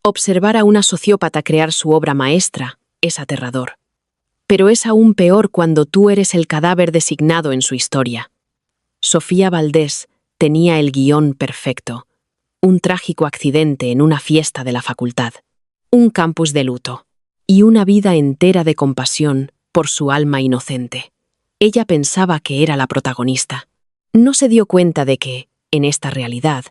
Observar a una sociópata crear su obra maestra es aterrador. Pero es aún peor cuando tú eres el cadáver designado en su historia. Sofía Valdés tenía el guión perfecto. Un trágico accidente en una fiesta de la facultad, un campus de luto y una vida entera de compasión por su alma inocente. Ella pensaba que era la protagonista. No se dio cuenta de que, en esta realidad,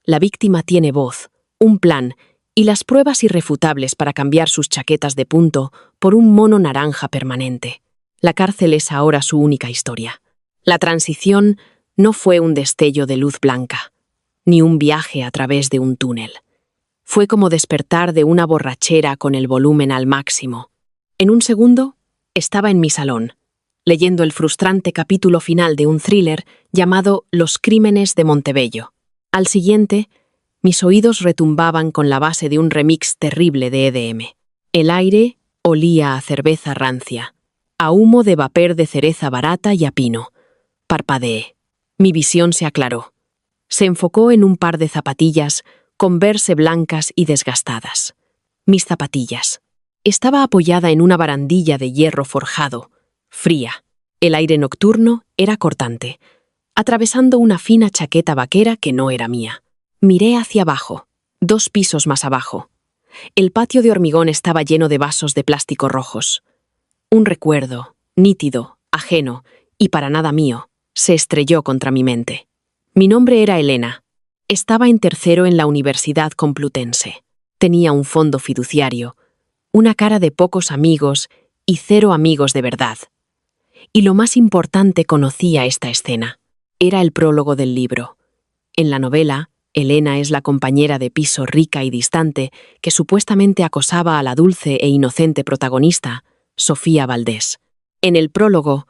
la víctima tiene voz, un plan y las pruebas irrefutables para cambiar sus chaquetas de punto por un mono naranja permanente. La cárcel es ahora su única historia. La transición no fue un destello de luz blanca, ni un viaje a través de un túnel. Fue como despertar de una borrachera con el volumen al máximo. En un segundo, estaba en mi salón, leyendo el frustrante capítulo final de un thriller llamado Los crímenes de Montebello. Al siguiente, mis oídos retumbaban con la base de un remix terrible de EDM. El aire olía a cerveza rancia, a humo de vapor de cereza barata y a pino. Parpadeé. Mi visión se aclaró. Se enfocó en un par de zapatillas Converse blancas y desgastadas. Mis zapatillas. Estaba apoyada en una barandilla de hierro forjado, fría. El aire nocturno era cortante, atravesando una fina chaqueta vaquera que no era mía. Miré hacia abajo, 2 pisos más abajo. El patio de hormigón estaba lleno de vasos de plástico rojos. Un recuerdo, nítido, ajeno y para nada mío, se estrelló contra mi mente. Mi nombre era Elena. Estaba en tercero en la Universidad Complutense. Tenía un fondo fiduciario, una cara de pocos amigos y 0 amigos de verdad. Y lo más importante, conocía esta escena. Era el prólogo del libro. En la novela, Elena es la compañera de piso rica y distante que supuestamente acosaba a la dulce e inocente protagonista, Sofía Valdés. En el prólogo,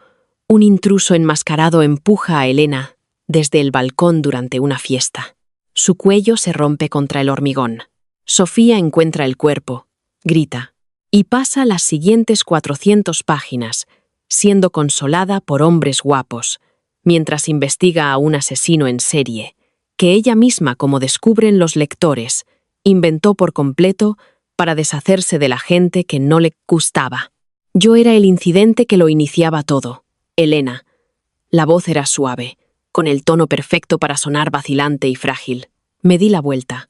un intruso enmascarado empuja a Elena desde el balcón durante una fiesta. Su cuello se rompe contra el hormigón. Sofía encuentra el cuerpo, grita, y pasa las siguientes 400 páginas, siendo consolada por hombres guapos, mientras investiga a un asesino en serie, que ella misma, como descubren los lectores, inventó por completo para deshacerse de la gente que no le gustaba. Yo era el incidente que lo iniciaba todo. Elena. La voz era suave, con el tono perfecto para sonar vacilante y frágil. Me di la vuelta.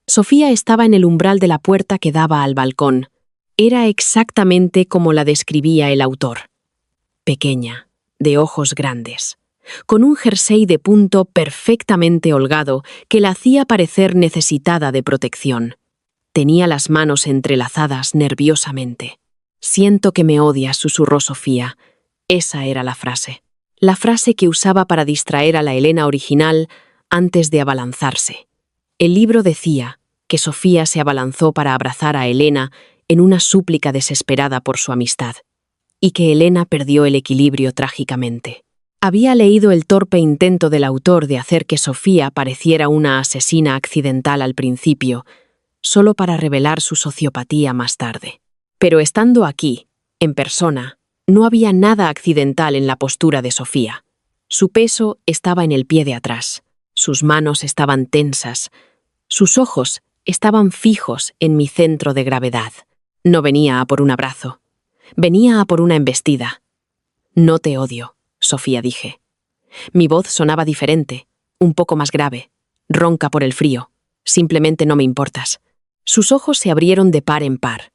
Sofía estaba en el umbral de la puerta que daba al balcón. Era exactamente como la describía el autor. Pequeña, de ojos grandes, con un jersey de punto perfectamente holgado que la hacía parecer necesitada de protección. Tenía las manos entrelazadas nerviosamente. «Siento que me odias», susurró Sofía. Esa era la frase. La frase que usaba para distraer a la Elena original antes de abalanzarse. El libro decía que Sofía se abalanzó para abrazar a Elena en una súplica desesperada por su amistad, y que Elena perdió el equilibrio trágicamente. Había leído el torpe intento del autor de hacer que Sofía pareciera una asesina accidental al principio, solo para revelar su sociopatía más tarde. Pero estando aquí, en persona, no había nada accidental en la postura de Sofía. Su peso estaba en el pie de atrás, sus manos estaban tensas, sus ojos estaban fijos en mi centro de gravedad. No venía a por un abrazo, venía a por una embestida. «No te odio», Sofía, dije. Mi voz sonaba diferente, un poco más grave, ronca por el frío. «Simplemente no me importas». Sus ojos se abrieron de par en par.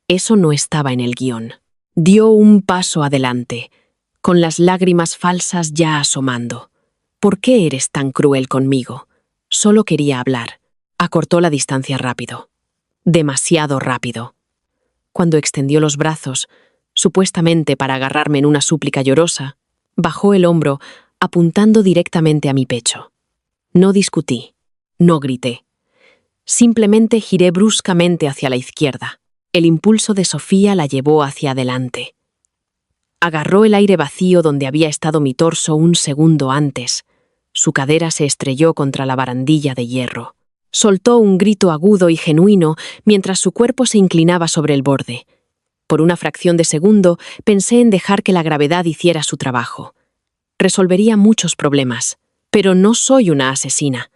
Eso no estaba en el guión. Dio un paso adelante, con las lágrimas falsas ya asomando. «¿Por qué eres tan cruel conmigo? Solo quería hablar». Acortó la distancia rápido. Demasiado rápido. Cuando extendió los brazos, supuestamente para agarrarme en una súplica llorosa, bajó el hombro, apuntando directamente a mi pecho. No discutí, no grité. Simplemente giré bruscamente hacia la izquierda. El impulso de Sofía la llevó hacia adelante. Agarró el aire vacío donde había estado mi torso un segundo antes. Su cadera se estrelló contra la barandilla de hierro. Soltó un grito agudo y genuino mientras su cuerpo se inclinaba sobre el borde. Por una fracción de segundo pensé en dejar que la gravedad hiciera su trabajo. Resolvería muchos problemas, pero no soy una asesina,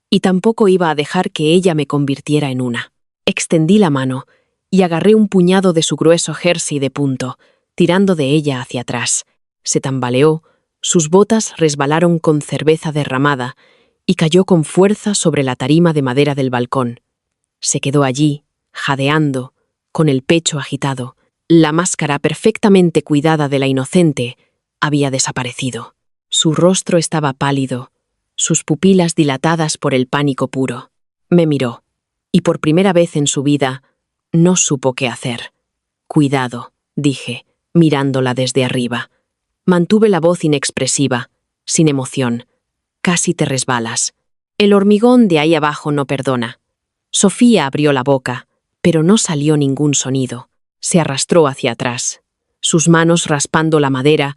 y tampoco iba a dejar que ella me convirtiera en una. Extendí la mano y agarré un puñado de su grueso jersey de punto, tirando de ella hacia atrás. Se tambaleó, sus botas resbalaron con cerveza derramada y cayó con fuerza sobre la tarima de madera del balcón. Se quedó allí, jadeando, con el pecho agitado. La máscara perfectamente cuidada de la inocente había desaparecido. Su rostro estaba pálido, sus pupilas dilatadas por el pánico puro. Me miró, y por primera vez en su vida no supo qué hacer. «Cuidado», dije, mirándola desde arriba. Mantuve la voz inexpresiva, sin emoción. «Casi te resbalas. El hormigón de ahí abajo no perdona». Sofía abrió la boca, pero no salió ningún sonido. Se arrastró hacia atrás, sus manos raspando la madera,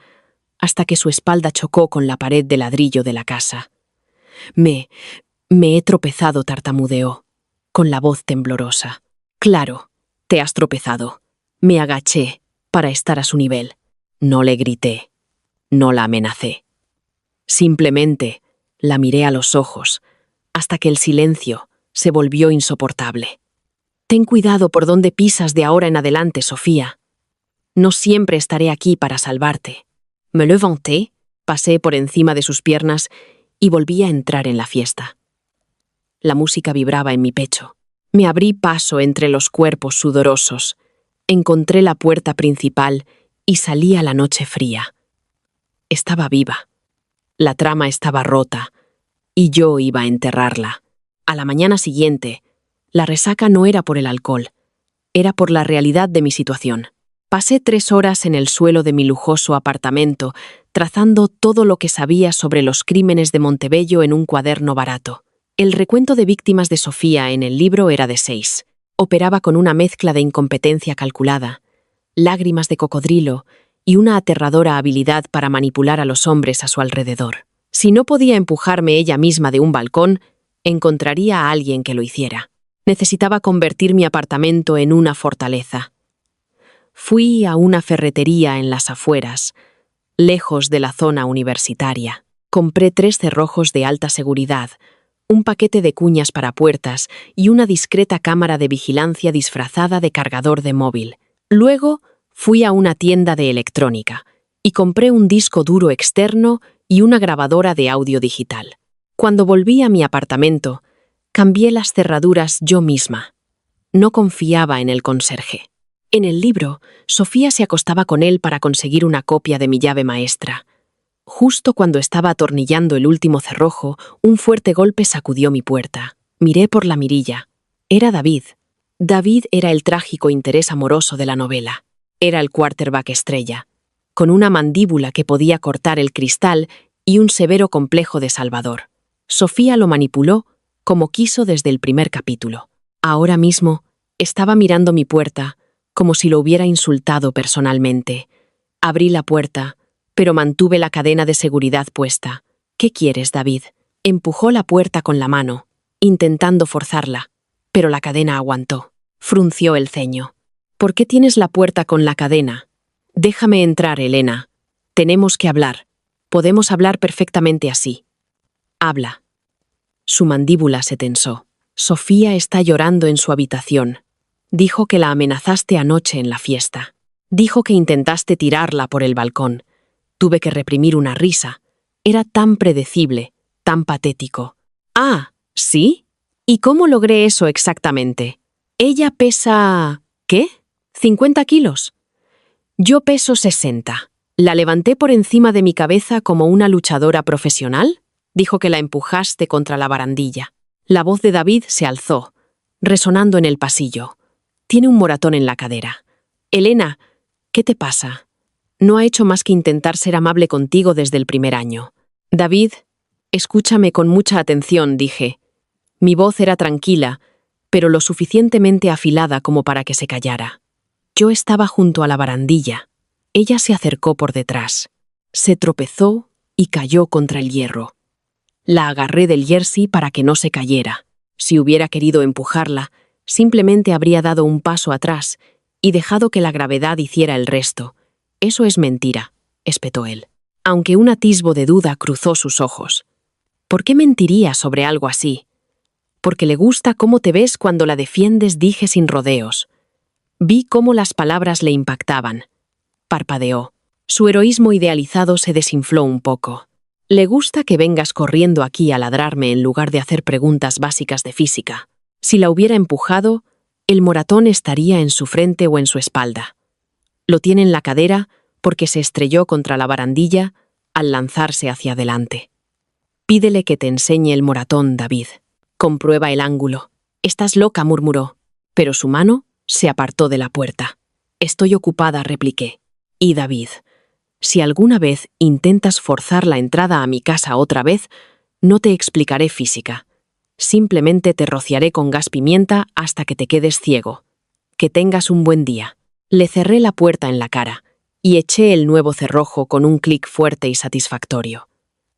hasta que su espalda chocó con la pared de ladrillo de la casa. Me he tropezado», tartamudeó, con la voz temblorosa. «Claro, te has tropezado». Me agaché para estar a su nivel. No le grité, no la amenacé. Simplemente la miré a los ojos, hasta que el silencio se volvió insoportable. «Ten cuidado por dónde pisas de ahora en adelante, Sofía. No siempre estaré aquí para salvarte». Me levanté, pasé por encima de sus piernas y volví a entrar en la fiesta. La música vibraba en mi pecho. Me abrí paso entre los cuerpos sudorosos. Encontré la puerta principal y salí a la noche fría. Estaba viva. La trama estaba rota y yo iba a enterrarla. A la mañana siguiente, la resaca no era por el alcohol, era por la realidad de mi situación. Pasé 3 horas en el suelo de mi lujoso apartamento, trazando todo lo que sabía sobre los crímenes de Montebello en un cuaderno barato. El recuento de víctimas de Sofía en el libro era de 6. Operaba con una mezcla de incompetencia calculada, lágrimas de cocodrilo y una aterradora habilidad para manipular a los hombres a su alrededor. Si no podía empujarme ella misma de un balcón, encontraría a alguien que lo hiciera. Necesitaba convertir mi apartamento en una fortaleza. Fui a una ferretería en las afueras, lejos de la zona universitaria. Compré 3 cerrojos de alta seguridad, un paquete de cuñas para puertas y una discreta cámara de vigilancia disfrazada de cargador de móvil. Luego fui a una tienda de electrónica y compré un disco duro externo y una grabadora de audio digital. Cuando volví a mi apartamento, cambié las cerraduras yo misma. No confiaba en el conserje. En el libro, Sofía se acostaba con él para conseguir una copia de mi llave maestra. Justo cuando estaba atornillando el último cerrojo, un fuerte golpe sacudió mi puerta. Miré por la mirilla. Era David. David era el trágico interés amoroso de la novela. Era el quarterback estrella, con una mandíbula que podía cortar el cristal y un severo complejo de salvador. Sofía lo manipuló como quiso desde el primer capítulo. Ahora mismo estaba mirando mi puerta, como si lo hubiera insultado personalmente. Abrí la puerta, pero mantuve la cadena de seguridad puesta. «¿Qué quieres, David?». Empujó la puerta con la mano, intentando forzarla, pero la cadena aguantó. Frunció el ceño. «¿Por qué tienes la puerta con la cadena?». «Déjame entrar, Elena. Tenemos que hablar. Podemos hablar perfectamente así». «Habla». Su mandíbula se tensó. «Sofía está llorando en su habitación. Dijo que la amenazaste anoche en la fiesta. Dijo que intentaste tirarla por el balcón. Tuve que reprimir una risa. Era tan predecible, tan patético». «Ah, ¿sí? ¿Y cómo logré eso exactamente? Ella pesa... ¿qué? ¿50 kilos? Yo peso 60. ¿La levanté por encima de mi cabeza como una luchadora profesional?». Dijo que la empujaste contra la barandilla. La voz de David se alzó, resonando en el pasillo. Tiene un moratón en la cadera. «Elena, ¿qué te pasa? No ha hecho más que intentar ser amable contigo desde el primer año». «David, escúchame con mucha atención», dije. Mi voz era tranquila, pero lo suficientemente afilada como para que se callara. Yo estaba junto a la barandilla. Ella se acercó por detrás. Se tropezó y cayó contra el hierro. La agarré del jersey para que no se cayera. Si hubiera querido empujarla, simplemente habría dado un paso atrás y dejado que la gravedad hiciera el resto. «Eso es mentira», espetó él, aunque un atisbo de duda cruzó sus ojos. «¿Por qué mentiría sobre algo así?». Porque le gusta cómo te ves cuando la defiendes, dije sin rodeos. Vi cómo las palabras le impactaban. Parpadeó. Su heroísmo idealizado se desinfló un poco. Le gusta que vengas corriendo aquí a ladrarme en lugar de hacer preguntas básicas de física. Si la hubiera empujado, el moratón estaría en su frente o en su espalda. Lo tiene en la cadera porque se estrelló contra la barandilla al lanzarse hacia adelante. Pídele que te enseñe el moratón, David. Comprueba el ángulo. Estás loca, murmuró. Pero su mano se apartó de la puerta. Estoy ocupada, repliqué. Y David, si alguna vez intentas forzar la entrada a mi casa otra vez, no te explicaré física. Simplemente te rociaré con gas pimienta hasta que te quedes ciego. Que tengas un buen día. Le cerré la puerta en la cara y eché el nuevo cerrojo con un clic fuerte y satisfactorio.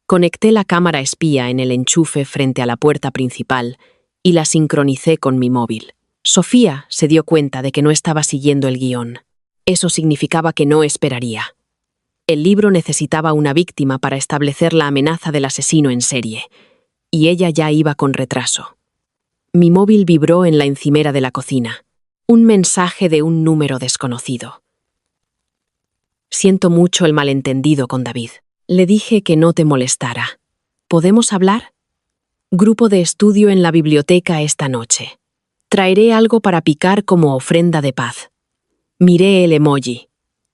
Conecté la cámara espía en el enchufe frente a la puerta principal y la sincronicé con mi móvil. Sofía se dio cuenta de que no estaba siguiendo el guión. Eso significaba que no esperaría. El libro necesitaba una víctima para establecer la amenaza del asesino en serie, y ella ya iba con retraso. Mi móvil vibró en la encimera de la cocina. Un mensaje de un número desconocido. Siento mucho el malentendido con David. Le dije que no te molestara. ¿Podemos hablar? Grupo de estudio en la biblioteca esta noche. Traeré algo para picar como ofrenda de paz. Miré el emoji.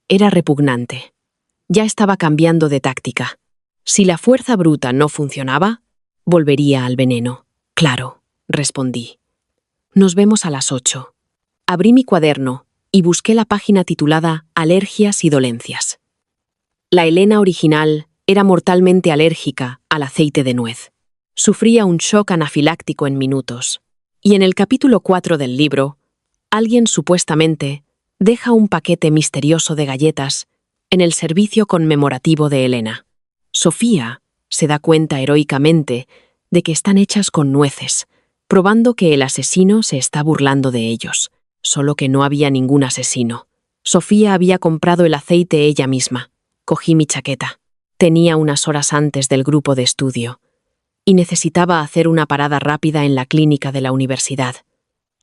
Era repugnante. Ya estaba cambiando de táctica. Si la fuerza bruta no funcionaba, volvería al veneno. Claro, respondí. Nos vemos a las 8. Abrí mi cuaderno y busqué la página titulada Alergias y dolencias. La Elena original era mortalmente alérgica al aceite de nuez. Sufría un shock anafiláctico en minutos. Y en el capítulo 4 del libro, alguien supuestamente deja un paquete misterioso de galletas en el servicio conmemorativo de Elena. Sofía se da cuenta heroicamente de que están hechas con nueces, probando que el asesino se está burlando de ellos. Solo que no había ningún asesino. Sofía había comprado el aceite ella misma. Cogí mi chaqueta. Tenía unas horas antes del grupo de estudio y necesitaba hacer una parada rápida en la clínica de la universidad.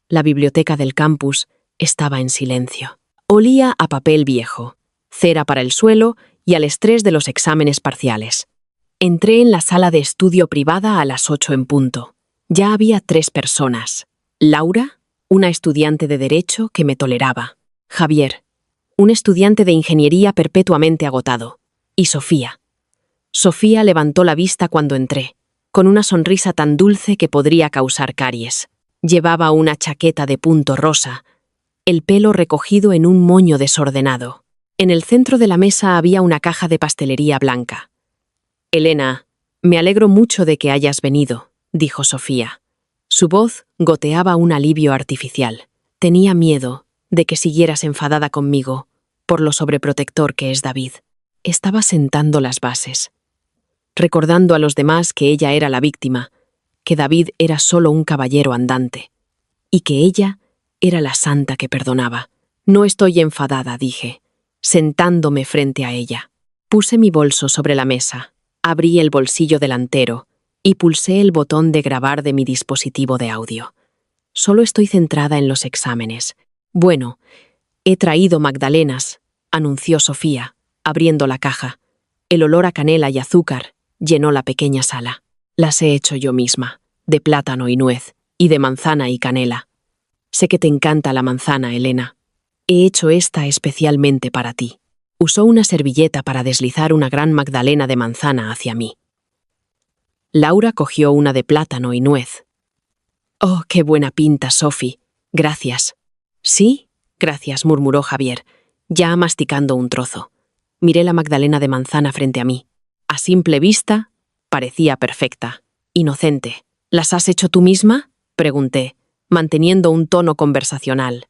La biblioteca del campus estaba en silencio. Olía a papel viejo, cera para el suelo y al estrés de los exámenes parciales. Entré en la sala de estudio privada a las 8 en punto. Ya había 3 personas. Laura, una estudiante de Derecho que me toleraba. Javier, un estudiante de Ingeniería perpetuamente agotado. Y Sofía. Sofía levantó la vista cuando entré, con una sonrisa tan dulce que podría causar caries. Llevaba una chaqueta de punto rosa, el pelo recogido en un moño desordenado. En el centro de la mesa había una caja de pastelería blanca. Elena, me alegro mucho de que hayas venido, dijo Sofía. Su voz goteaba un alivio artificial. Tenía miedo de que siguieras enfadada conmigo por lo sobreprotector que es David. Estaba sentando las bases, recordando a los demás que ella era la víctima, que David era solo un caballero andante, y que ella era la santa que perdonaba. No estoy enfadada, dije, sentándome frente a ella. Puse mi bolso sobre la mesa, abrí el bolsillo delantero y pulsé el botón de grabar de mi dispositivo de audio. Solo estoy centrada en los exámenes. Bueno, he traído magdalenas, anunció Sofía, abriendo la caja. El olor a canela y azúcar llenó la pequeña sala. Las he hecho yo misma, de plátano y nuez, y de manzana y canela. Sé que te encanta la manzana, Elena. He hecho esta especialmente para ti. Usó una servilleta para deslizar una gran magdalena de manzana hacia mí. Laura cogió una de plátano y nuez. «Oh, qué buena pinta, Sophie. Gracias». «Sí, gracias», murmuró Javier, ya masticando un trozo. Miré la magdalena de manzana frente a mí. A simple vista, parecía perfecta, inocente. ¿Las has hecho tú misma?, pregunté, manteniendo un tono conversacional.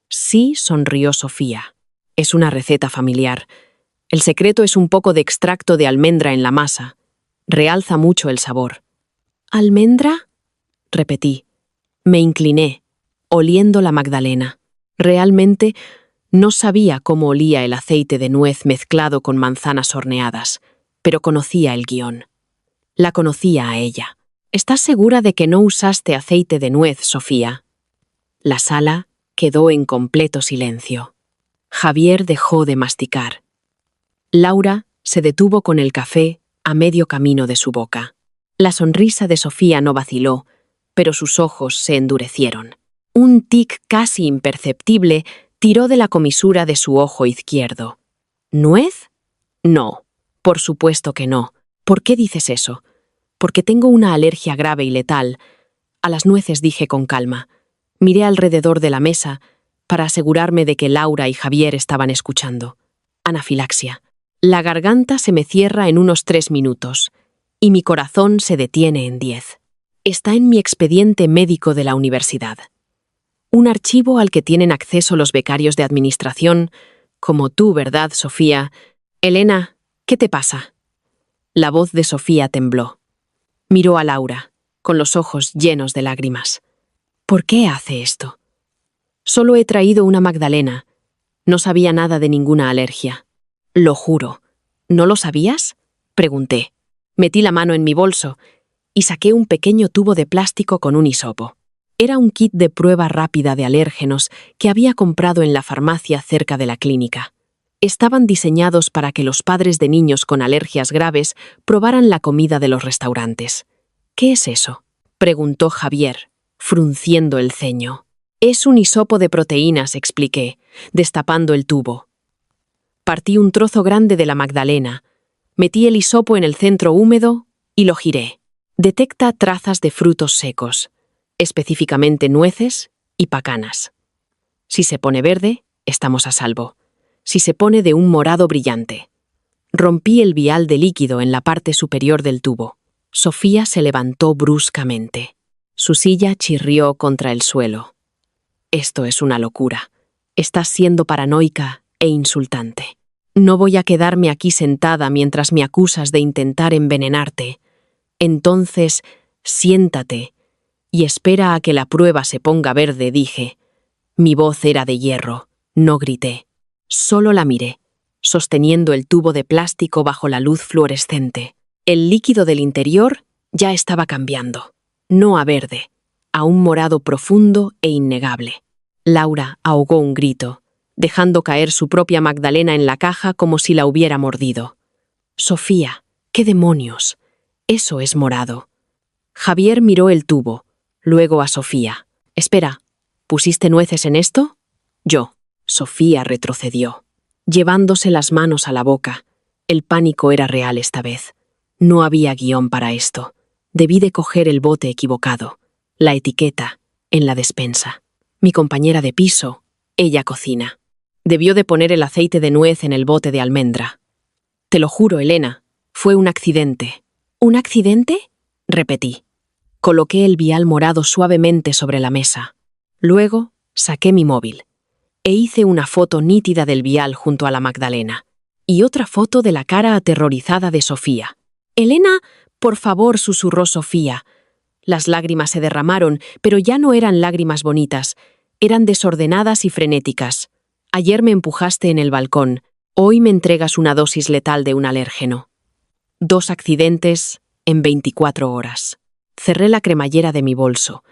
Sí, sonrió Sofía. Es una receta familiar. El secreto es un poco de extracto de almendra en la masa. Realza mucho el sabor. ¿Almendra?, repetí. Me incliné, oliendo la magdalena. Realmente no sabía cómo olía el aceite de nuez mezclado con manzanas horneadas, pero conocía el guión. La conocía a ella. ¿Estás segura de que no usaste aceite de nuez, Sofía? La sala quedó en completo silencio. Javier dejó de masticar. Laura se detuvo con el café a medio camino de su boca. La sonrisa de Sofía no vaciló, pero sus ojos se endurecieron. Un tic casi imperceptible tiró de la comisura de su ojo izquierdo. ¿Nuez? No, por supuesto que no. ¿Por qué dices eso? Porque tengo una alergia grave y letal. A las nueces, dije con calma. Miré alrededor de la mesa para asegurarme de que Laura y Javier estaban escuchando. Anafilaxia. La garganta se me cierra en unos 3 minutos y mi corazón se detiene en 10. Está en mi expediente médico de la universidad. Un archivo al que tienen acceso los becarios de administración, como tú, ¿verdad, Sofía? Elena, ¿qué te pasa? La voz de Sofía tembló. Miró a Laura, con los ojos llenos de lágrimas. ¿Por qué hace esto? Solo he traído una magdalena. No sabía nada de ninguna alergia. Lo juro. ¿No lo sabías? Pregunté. Metí la mano en mi bolso y saqué un pequeño tubo de plástico con un hisopo. Era un kit de prueba rápida de alérgenos que había comprado en la farmacia cerca de la clínica. Estaban diseñados para que los padres de niños con alergias graves probaran la comida de los restaurantes. ¿Qué es eso?, preguntó Javier, frunciendo el ceño. Es un hisopo de proteínas, expliqué, destapando el tubo. Partí un trozo grande de la magdalena, metí el hisopo en el centro húmedo y lo giré. Detecta trazas de frutos secos, específicamente nueces y pacanas. Si se pone verde, estamos a salvo. Si se pone de un morado brillante. Rompí el vial de líquido en la parte superior del tubo. Sofía se levantó bruscamente. Su silla chirrió contra el suelo. Esto es una locura. Estás siendo paranoica e insultante. No voy a quedarme aquí sentada mientras me acusas de intentar envenenarte. Entonces, siéntate y espera a que la prueba se ponga verde, dije. Mi voz era de hierro, no grité. Solo la miré, sosteniendo el tubo de plástico bajo la luz fluorescente. El líquido del interior ya estaba cambiando, no a verde, a un morado profundo e innegable. Laura ahogó un grito, dejando caer su propia magdalena en la caja como si la hubiera mordido. Sofía, ¿qué demonios? Eso es morado. Javier miró el tubo, luego a Sofía. Espera, ¿pusiste nueces en esto? Yo. Sofía retrocedió, llevándose las manos a la boca. El pánico era real esta vez. No había guión para esto. Debí de coger el bote equivocado, la etiqueta, en la despensa. Mi compañera de piso, ella cocina. Debió de poner el aceite de nuez en el bote de almendra. Te lo juro, Elena, fue un accidente. ¿Un accidente?, repetí. Coloqué el vial morado suavemente sobre la mesa. Luego saqué mi móvil e hice una foto nítida del vial junto a la magdalena y otra foto de la cara aterrorizada de Sofía. «Elena, por favor», susurró Sofía. Las lágrimas se derramaron, pero ya no eran lágrimas bonitas, eran desordenadas y frenéticas. Ayer me empujaste en el balcón, hoy me entregas una dosis letal de un alérgeno. 2 accidentes en 24 horas. Cerré la cremallera de mi bolso.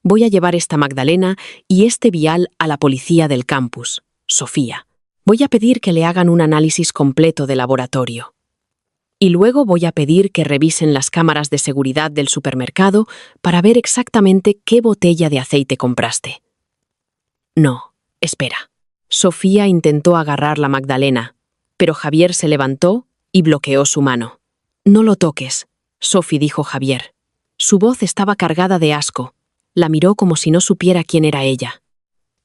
Voy a llevar esta magdalena y este vial a la policía del campus, Sofía. Voy a pedir que le hagan un análisis completo de laboratorio. Y luego voy a pedir que revisen las cámaras de seguridad del supermercado para ver exactamente qué botella de aceite compraste. No, espera. Sofía intentó agarrar la magdalena, pero Javier se levantó y bloqueó su mano. No lo toques, Sofi, dijo Javier. Su voz estaba cargada de asco. La miró como si no supiera quién era ella.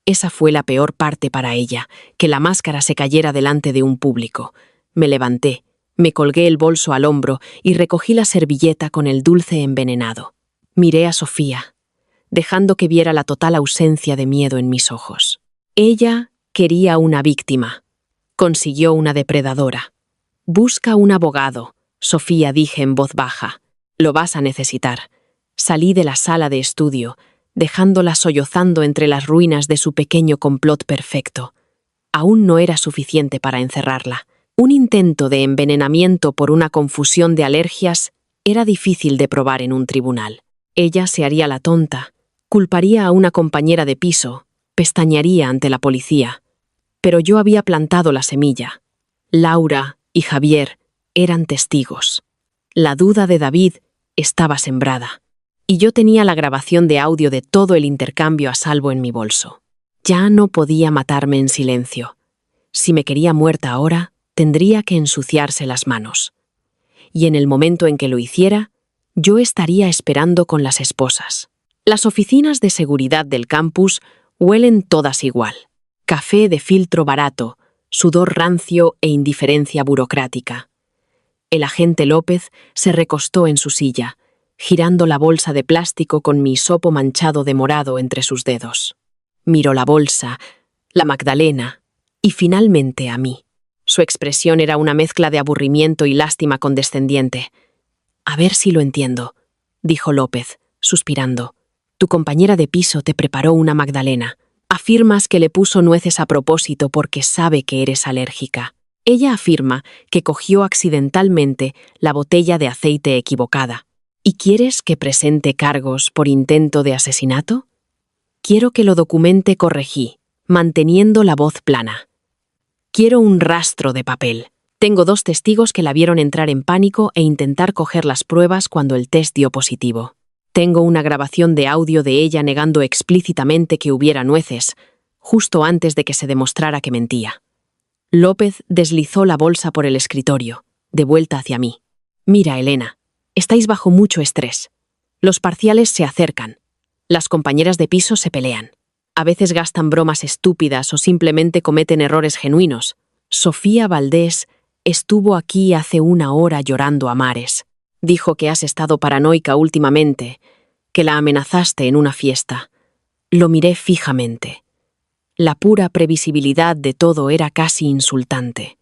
Esa fue la peor parte para ella, que la máscara se cayera delante de un público. Me levanté, me colgué el bolso al hombro y recogí la servilleta con el dulce envenenado. Miré a Sofía, dejando que viera la total ausencia de miedo en mis ojos. Ella quería una víctima. Consiguió una depredadora. Busca un abogado, Sofía, dije en voz baja. Lo vas a necesitar. Salí de la sala de estudio, dejándola sollozando entre las ruinas de su pequeño complot perfecto. Aún no era suficiente para encerrarla. Un intento de envenenamiento por una confusión de alergias Era difícil de probar en un tribunal. Ella se haría la tonta, culparía a una compañera de piso, pestañearía ante la policía. Pero yo había plantado la semilla. Laura y Javier eran testigos. La duda de David estaba sembrada. Y yo tenía la grabación de audio de todo el intercambio a salvo en mi bolso. Ya no podía matarme en silencio. Si me quería muerta ahora, tendría que ensuciarse las manos. Y en el momento en que lo hiciera, yo estaría esperando con las esposas. Las oficinas de seguridad del campus huelen todas igual. Café de filtro barato, sudor rancio e indiferencia burocrática. El agente López se recostó en su silla, girando la bolsa de plástico con mi hisopo manchado de morado entre sus dedos. Miró la bolsa, la Magdalena y finalmente a mí. Su expresión era una mezcla de aburrimiento y lástima condescendiente. «A ver si lo entiendo», dijo López, suspirando. «Tu compañera de piso te preparó una Magdalena. Afirmas que le puso nueces a propósito porque sabe que eres alérgica. Ella afirma que cogió accidentalmente la botella de aceite equivocada. ¿Y quieres que presente cargos por intento de asesinato? Quiero que lo documente corregí, manteniendo la voz plana. Quiero un rastro de papel. Tengo 2 testigos que la vieron entrar en pánico e intentar coger las pruebas cuando el test dio positivo. Tengo una grabación de audio de ella negando explícitamente que hubiera nueces, justo antes de que se demostrara que mentía». López deslizó la bolsa por el escritorio, de vuelta hacia mí. «Mira, Elena, estáis bajo mucho estrés. Los parciales se acercan. Las compañeras de piso se pelean. A veces gastan bromas estúpidas o simplemente cometen errores genuinos. Sofía Valdés estuvo aquí hace 1 hora llorando a mares. Dijo que has estado paranoica últimamente, que la amenazaste en una fiesta. Lo miré fijamente. La pura previsibilidad de todo era casi insultante.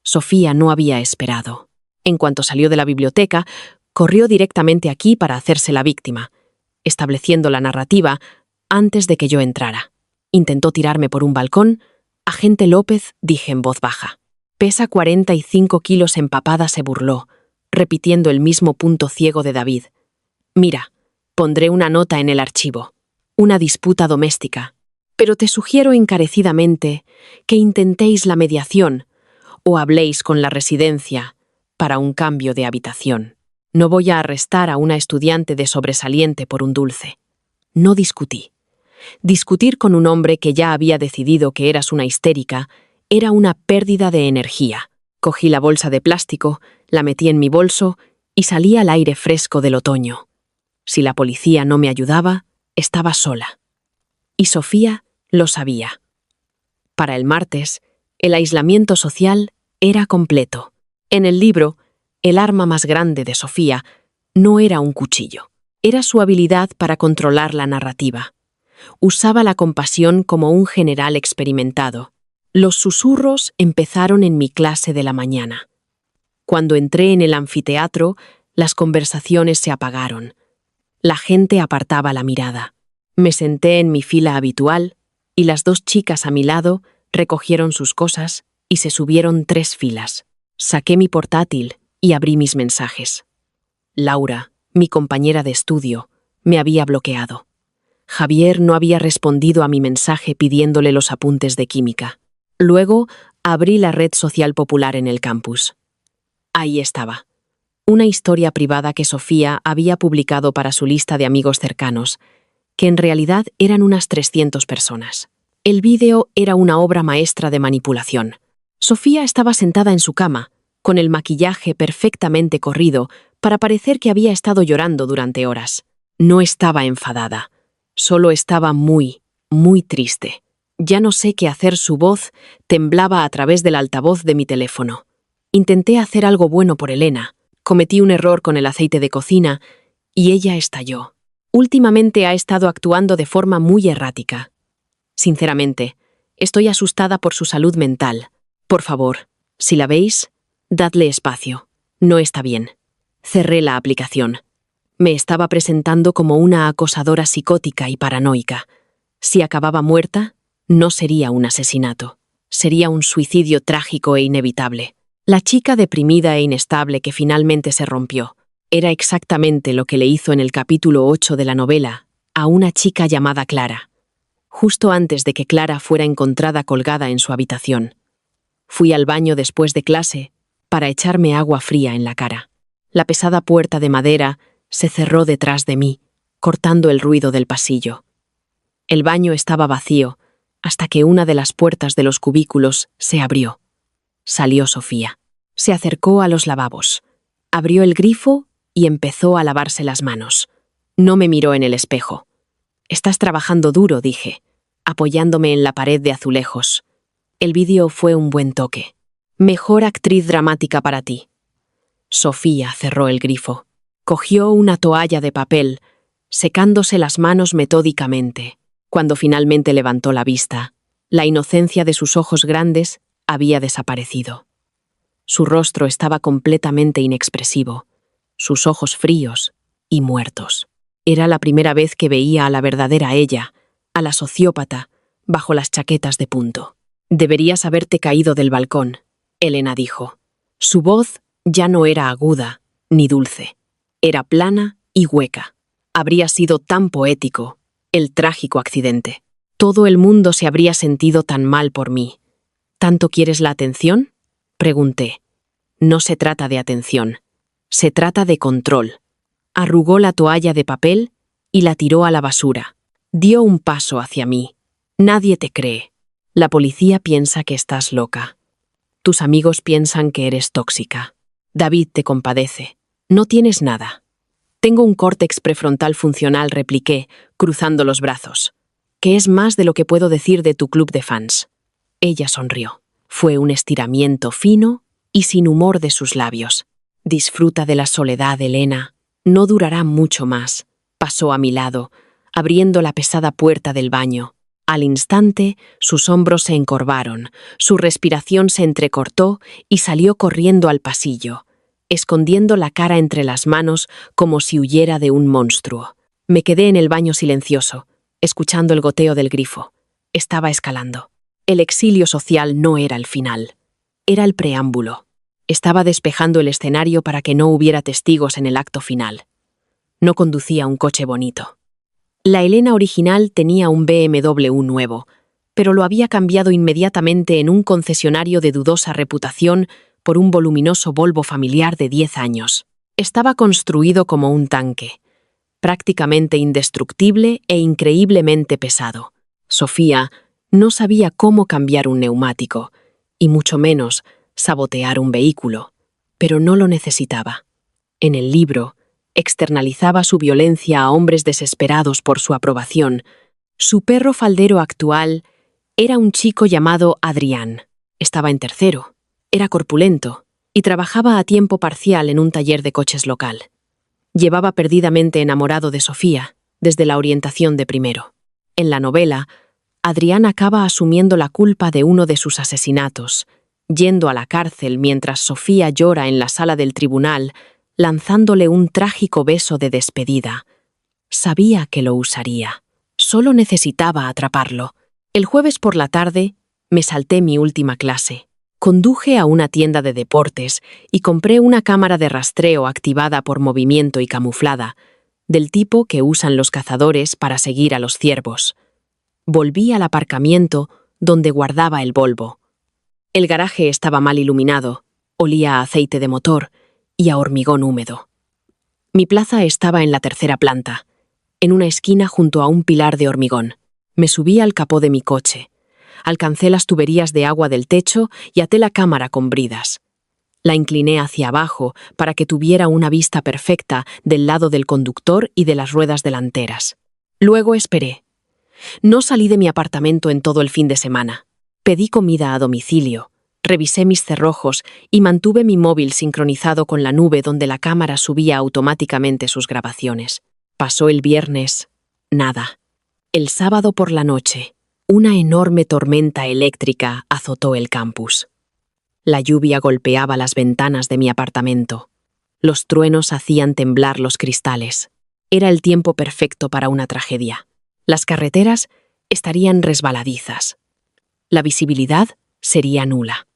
Sofía no había esperado. En cuanto salió de la biblioteca, corrió directamente aquí para hacerse la víctima, estableciendo la narrativa antes de que yo entrara. Intentó tirarme por un balcón. «Agente López», dije en voz baja. «Pesa 45 kilos empapada», se burló, repitiendo el mismo punto ciego de David. «Mira, pondré una nota en el archivo. Una disputa doméstica. Pero te sugiero encarecidamente que intentéis la mediación o habléis con la residencia para un cambio de habitación. No voy a arrestar a una estudiante de sobresaliente por un dulce». No discutí. Discutir con un hombre que ya había decidido que eras una histérica era una pérdida de energía. Cogí la bolsa de plástico, la metí en mi bolso y salí al aire fresco del otoño. Si la policía no me ayudaba, estaba sola. Y Sofía lo sabía. Para el martes, el aislamiento social era completo. En el libro, el arma más grande de Sofía no era un cuchillo. Era su habilidad para controlar la narrativa. Usaba la compasión como un general experimentado. Los susurros empezaron en mi clase de la mañana. Cuando entré en el anfiteatro, las conversaciones se apagaron. La gente apartaba la mirada. Me senté en mi fila habitual y las 2 chicas a mi lado recogieron sus cosas y se subieron 3 filas. Saqué mi portátil y abrí mis mensajes. Laura, mi compañera de estudio, me había bloqueado. Javier no había respondido a mi mensaje pidiéndole los apuntes de química. Luego abrí la red social popular en el campus. Ahí estaba. Una historia privada que Sofía había publicado para su lista de amigos cercanos, que en realidad eran unas 300 personas. El vídeo era una obra maestra de manipulación. Sofía estaba sentada en su cama, con el maquillaje perfectamente corrido, para parecer que había estado llorando durante horas. No estaba enfadada, solo estaba muy, muy triste. Ya no sé qué hacer, su voz temblaba a través del altavoz de mi teléfono. Intenté hacer algo bueno por Elena. Cometí un error con el aceite de cocina y ella estalló. Últimamente ha estado actuando de forma muy errática. Sinceramente, estoy asustada por su salud mental. Por favor, si la veis, dadle espacio. No está bien. Cerré la aplicación. Me estaba presentando como una acosadora psicótica y paranoica. Si acababa muerta, no sería un asesinato. Sería un suicidio trágico e inevitable. La chica deprimida e inestable que finalmente se rompió. Era exactamente lo que le hizo en el capítulo 8 de la novela a una chica llamada Clara, justo antes de que Clara fuera encontrada colgada en su habitación. Fui al baño después de clase para echarme agua fría en la cara. La pesada puerta de madera se cerró detrás de mí, cortando el ruido del pasillo. El baño estaba vacío hasta que una de las puertas de los cubículos se abrió. Salió Sofía. Se acercó a los lavabos, abrió el grifo y empezó a lavarse las manos. No me miró en el espejo. «Estás trabajando duro», dije, apoyándome en la pared de azulejos. El vídeo fue un buen toque. «Mejor actriz dramática para ti». Sofía cerró el grifo. Cogió una toalla de papel, secándose las manos metódicamente. Cuando finalmente levantó la vista, la inocencia de sus ojos grandes había desaparecido. Su rostro estaba completamente inexpresivo, sus ojos fríos y muertos. Era la primera vez que veía a la verdadera ella, a la sociópata, bajo las chaquetas de punto. «Deberías haberte caído del balcón», Elena dijo. Su voz ya no era aguda ni dulce. Era plana y hueca. Habría sido tan poético el trágico accidente. Todo el mundo se habría sentido tan mal por mí. ¿Tanto quieres la atención?, pregunté. No se trata de atención. Se trata de control. Arrugó la toalla de papel y la tiró a la basura. Dio un paso hacia mí. «Nadie te cree. La policía piensa que estás loca. Tus amigos piensan que eres tóxica. David te compadece. No tienes nada». «Tengo un córtex prefrontal funcional», repliqué, cruzando los brazos. «Que es más de lo que puedo decir de tu club de fans». Ella sonrió. Fue un estiramiento fino y sin humor de sus labios. «Disfruta de la soledad, Elena. No durará mucho más». Pasó a mi lado, abriendo la pesada puerta del baño. Al instante, sus hombros se encorvaron, su respiración se entrecortó y salió corriendo al pasillo, escondiendo la cara entre las manos como si huyera de un monstruo. Me quedé en el baño silencioso, escuchando el goteo del grifo. Estaba escalando. El exilio social no era el final. Era el preámbulo. Estaba despejando el escenario para que no hubiera testigos en el acto final. No conducía un coche bonito. La Elena original tenía un BMW nuevo, pero lo había cambiado inmediatamente en un concesionario de dudosa reputación por un voluminoso Volvo familiar de 10 años. Estaba construido como un tanque, prácticamente indestructible e increíblemente pesado. Sofía no sabía cómo cambiar un neumático, y mucho menos sabotear un vehículo, pero no lo necesitaba. En el libro, externalizaba su violencia a hombres desesperados por su aprobación. Su perro faldero actual era un chico llamado Adrián. Estaba en tercero, era corpulento y trabajaba a tiempo parcial en un taller de coches local. Llevaba perdidamente enamorado de Sofía desde la orientación de primero. En la novela, Adrián acaba asumiendo la culpa de uno de sus asesinatos, yendo a la cárcel mientras Sofía llora en la sala del tribunal, lanzándole un trágico beso de despedida. Sabía que lo usaría. Solo necesitaba atraparlo. El jueves por la tarde me salté mi última clase. Conduje a una tienda de deportes y compré una cámara de rastreo activada por movimiento y camuflada, del tipo que usan los cazadores para seguir a los ciervos. Volví al aparcamiento donde guardaba el Volvo. El garaje estaba mal iluminado, olía a aceite de motor y a hormigón húmedo. Mi plaza estaba en la tercera planta, en una esquina junto a un pilar de hormigón. Me subí al capó de mi coche. Alcancé las tuberías de agua del techo y até la cámara con bridas. La incliné hacia abajo para que tuviera una vista perfecta del lado del conductor y de las ruedas delanteras. Luego esperé. No salí de mi apartamento en todo el fin de semana. Pedí comida a domicilio. Revisé mis cerrojos y mantuve mi móvil sincronizado con la nube donde la cámara subía automáticamente sus grabaciones. Pasó el viernes. Nada. El sábado por la noche, una enorme tormenta eléctrica azotó el campus. La lluvia golpeaba las ventanas de mi apartamento. Los truenos hacían temblar los cristales. Era el tiempo perfecto para una tragedia. Las carreteras estarían resbaladizas. La visibilidad sería nula.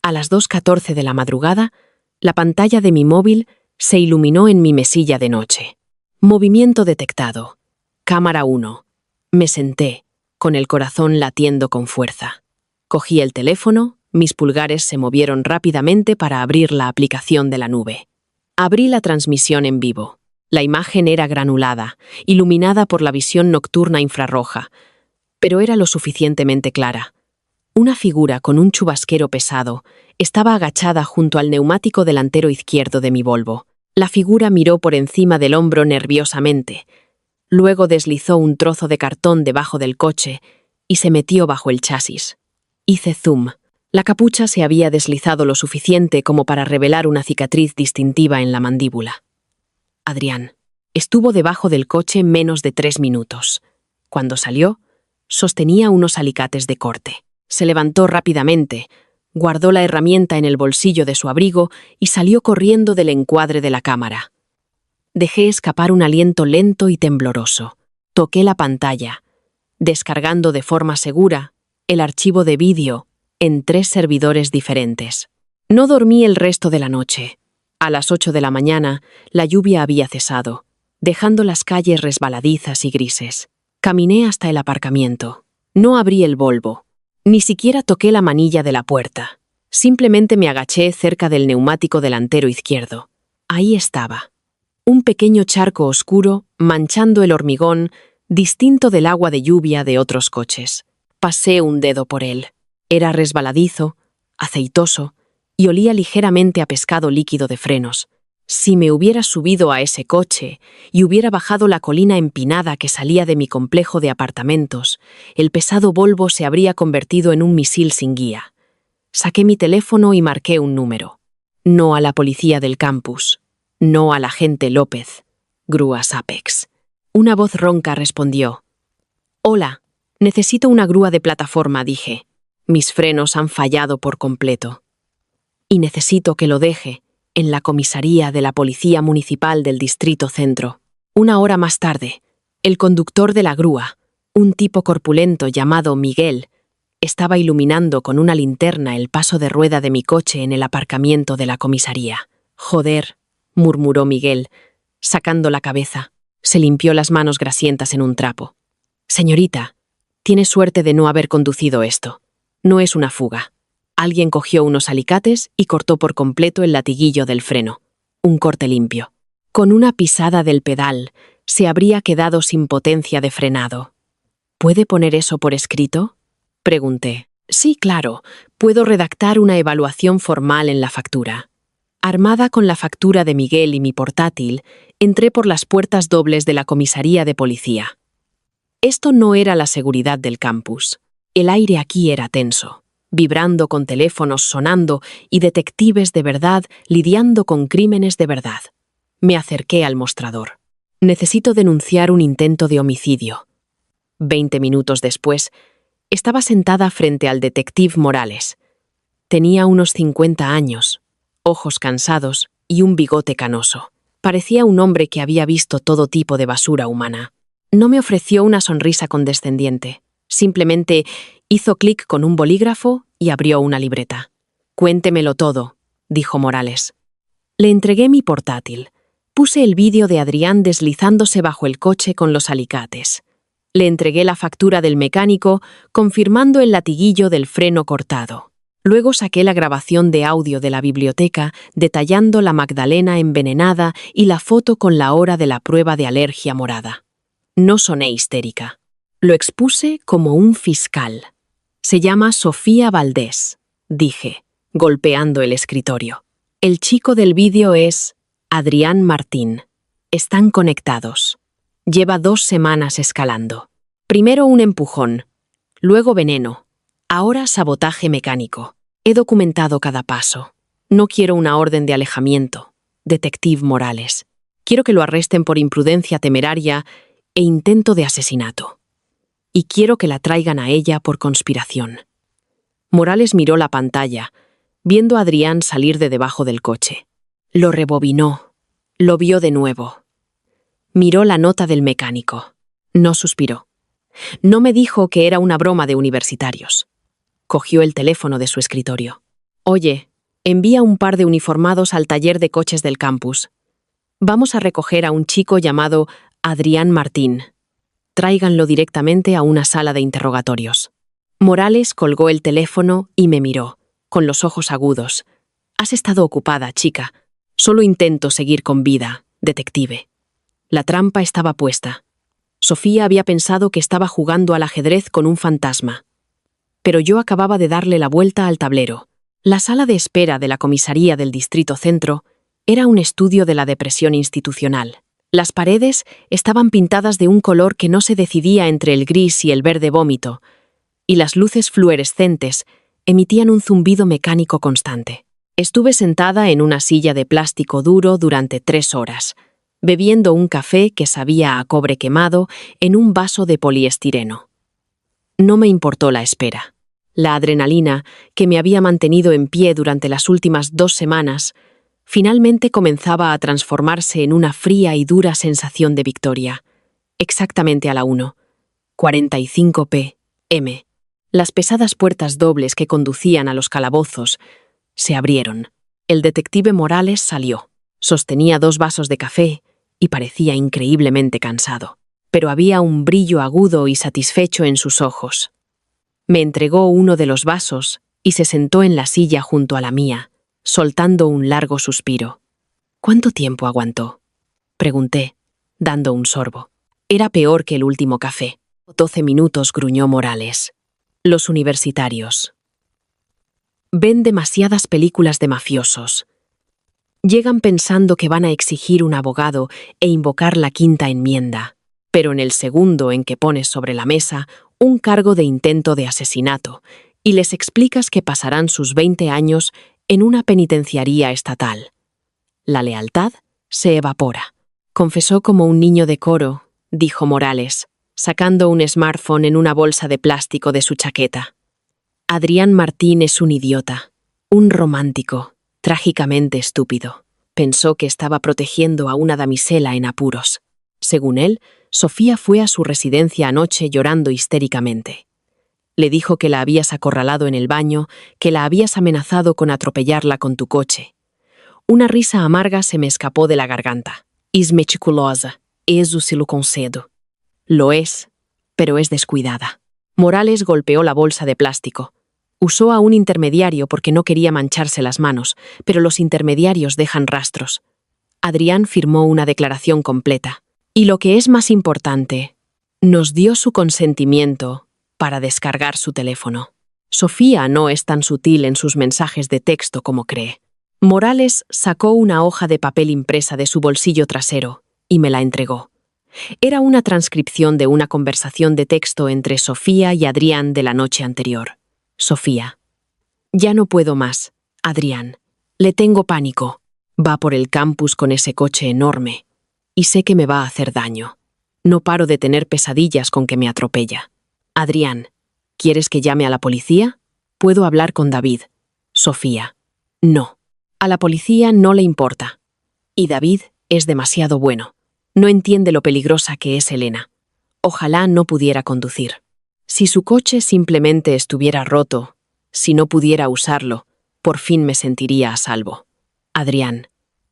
A las 2:14 de la madrugada, la pantalla de mi móvil Se iluminó en mi mesilla de noche. Movimiento detectado. Cámara 1. Me senté, con el corazón latiendo con fuerza. Cogí el teléfono, mis pulgares se movieron rápidamente para abrir la aplicación de la nube. Abrí la transmisión en vivo. La imagen era granulada, iluminada por la visión nocturna infrarroja, pero era lo suficientemente clara. Una figura con un chubasquero pesado estaba agachada junto al neumático delantero izquierdo de mi Volvo. La figura miró por encima del hombro nerviosamente. Luego deslizó un trozo de cartón debajo del coche y se metió bajo el chasis. Hice zoom. La capucha se había deslizado lo suficiente como para revelar una cicatriz distintiva en la mandíbula. Adrián. Estuvo debajo del coche menos de 3 minutos. Cuando salió, sostenía unos alicates de corte. Se levantó rápidamente, guardó la herramienta en el bolsillo de su abrigo y salió corriendo del encuadre de la cámara. Dejé escapar un aliento lento y tembloroso. Toqué la pantalla, descargando de forma segura el archivo de vídeo en 3 servidores diferentes. No dormí el resto de la noche. A las 8 de la mañana, la lluvia había cesado, dejando las calles resbaladizas y grises. Caminé hasta el aparcamiento. No abrí el Volvo. Ni siquiera toqué la manilla de la puerta. Simplemente me agaché cerca del neumático delantero izquierdo. Ahí estaba. Un pequeño charco oscuro, manchando el hormigón, distinto del agua de lluvia de otros coches. Pasé un dedo por él. Era resbaladizo, aceitoso, y olía ligeramente a pescado líquido de frenos. Si me hubiera subido a ese coche y hubiera bajado la colina empinada que salía de mi complejo de apartamentos, el pesado Volvo se habría convertido en un misil sin guía. Saqué mi teléfono y marqué un número. No a la policía del campus. No al agente López. Grúas Apex. Una voz ronca respondió. «Hola, necesito una grúa de plataforma», dije. Mis frenos han fallado por completo. Y necesito que lo deje en la comisaría de la Policía Municipal del Distrito Centro. 1 hora más tarde, el conductor de la grúa, un tipo corpulento llamado Miguel, estaba iluminando con una linterna el paso de rueda de mi coche en el aparcamiento de la comisaría. «Joder», murmuró Miguel, sacando la cabeza. Se limpió las manos grasientas en un trapo. «Señorita, tiene suerte de no haber conducido esto. No es una fuga». Alguien cogió unos alicates y cortó por completo el latiguillo del freno. Un corte limpio. Con una pisada del pedal, se habría quedado sin potencia de frenado. «¿Puede poner eso por escrito?», pregunté. «Sí, claro. Puedo redactar una evaluación formal en la factura». Armada con la factura de Miguel y mi portátil, entré por las puertas dobles de la comisaría de policía. Esto no era la seguridad del campus. El aire aquí era tenso, vibrando con teléfonos sonando y detectives de verdad lidiando con crímenes de verdad. Me acerqué al mostrador. «Necesito denunciar un intento de homicidio». 20 minutos después, estaba sentada frente al detective Morales. Tenía unos 50 años, ojos cansados y un bigote canoso. Parecía un hombre que había visto todo tipo de basura humana. No me ofreció una sonrisa condescendiente. Simplemente hizo clic con un bolígrafo y abrió una libreta. «Cuéntemelo todo», dijo Morales. Le entregué mi portátil. Puse el vídeo de Adrián deslizándose bajo el coche con los alicates. Le entregué la factura del mecánico, confirmando el latiguillo del freno cortado. Luego saqué la grabación de audio de la biblioteca, detallando la magdalena envenenada y la foto con la hora de la prueba de alergia morada. No soné histérica. Lo expuse como un fiscal. «Se llama Sofía Valdés», dije, golpeando el escritorio. «El chico del vídeo es Adrián Martín. Están conectados. Lleva 2 semanas escalando. Primero un empujón, luego veneno, ahora sabotaje mecánico. He documentado cada paso. No quiero una orden de alejamiento, detective Morales. Quiero que lo arresten por imprudencia temeraria e intento de asesinato. Y quiero que la traigan a ella por conspiración». Morales miró la pantalla, viendo a Adrián salir de debajo del coche. Lo rebobinó. Lo vio de nuevo. Miró la nota del mecánico. No suspiró. No me dijo que era una broma de universitarios. Cogió el teléfono de su escritorio. «Oye, envía un par de uniformados al taller de coches del campus. Vamos a recoger a un chico llamado Adrián Martín. Tráiganlo directamente a una sala de interrogatorios. Morales colgó el teléfono y me miró, con los ojos agudos. Has estado ocupada, chica. Solo intento seguir con vida, detective. La trampa estaba puesta. Sofía había pensado que estaba jugando al ajedrez con un fantasma. Pero yo acababa de darle la vuelta al tablero. La sala de espera de la comisaría del Distrito Centro era un estudio de la depresión institucional. Las paredes estaban pintadas de un color que no se decidía entre el gris y el verde vómito, y las luces fluorescentes emitían un zumbido mecánico constante. Estuve sentada en una silla de plástico duro durante 3 horas, bebiendo un café que sabía a cobre quemado en un vaso de poliestireno. No me importó la espera. La adrenalina, que me había mantenido en pie durante las últimas 2 semanas, finalmente comenzaba a transformarse en una fría y dura sensación de victoria. Exactamente a la 1:45 p.m. Las pesadas puertas dobles que conducían a los calabozos se abrieron. El detective Morales salió. Sostenía 2 vasos de café y parecía increíblemente cansado. Pero había un brillo agudo y satisfecho en sus ojos. Me entregó uno de los vasos y se sentó en la silla junto a la mía, soltando un largo suspiro. ¿Cuánto tiempo aguantó?, pregunté, dando un sorbo. Era peor que el último café. 12 minutos, gruñó Morales. Los universitarios ven demasiadas películas de mafiosos. Llegan pensando que van a exigir un abogado e invocar la quinta enmienda, pero en el segundo en que pones sobre la mesa un cargo de intento de asesinato y les explicas que pasarán sus 20 años en una penitenciaría estatal, la lealtad se evapora. Confesó como un niño de coro, dijo Morales, sacando un smartphone en una bolsa de plástico de su chaqueta. Adrián Martín es un idiota, un romántico, trágicamente estúpido. Pensó que estaba protegiendo a una damisela en apuros. Según él, Sofía fue a su residencia anoche llorando histéricamente. Le dijo que la habías acorralado en el baño, que la habías amenazado con atropellarla con tu coche. Una risa amarga se me escapó de la garganta. Es meticulosa, eso se lo concedo. Lo es, pero es descuidada. Morales golpeó la bolsa de plástico. Usó a un intermediario porque no quería mancharse las manos, pero los intermediarios dejan rastros. Adrián firmó una declaración completa. Y lo que es más importante, nos dio su consentimiento para descargar su teléfono. Sofía no es tan sutil en sus mensajes de texto como cree. Morales sacó una hoja de papel impresa de su bolsillo trasero y me la entregó. Era una transcripción de una conversación de texto entre Sofía y Adrián de la noche anterior. Sofía: ya no puedo más, Adrián. Le tengo pánico. Va por el campus con ese coche enorme y sé que me va a hacer daño. No paro de tener pesadillas con que me atropella. Adrián: ¿quieres que llame a la policía? Puedo hablar con David. Sofía: no. A la policía no le importa. Y David es demasiado bueno. No entiende lo peligrosa que es Elena. Ojalá no pudiera conducir. Si su coche simplemente estuviera roto, si no pudiera usarlo, por fin me sentiría a salvo. Adrián: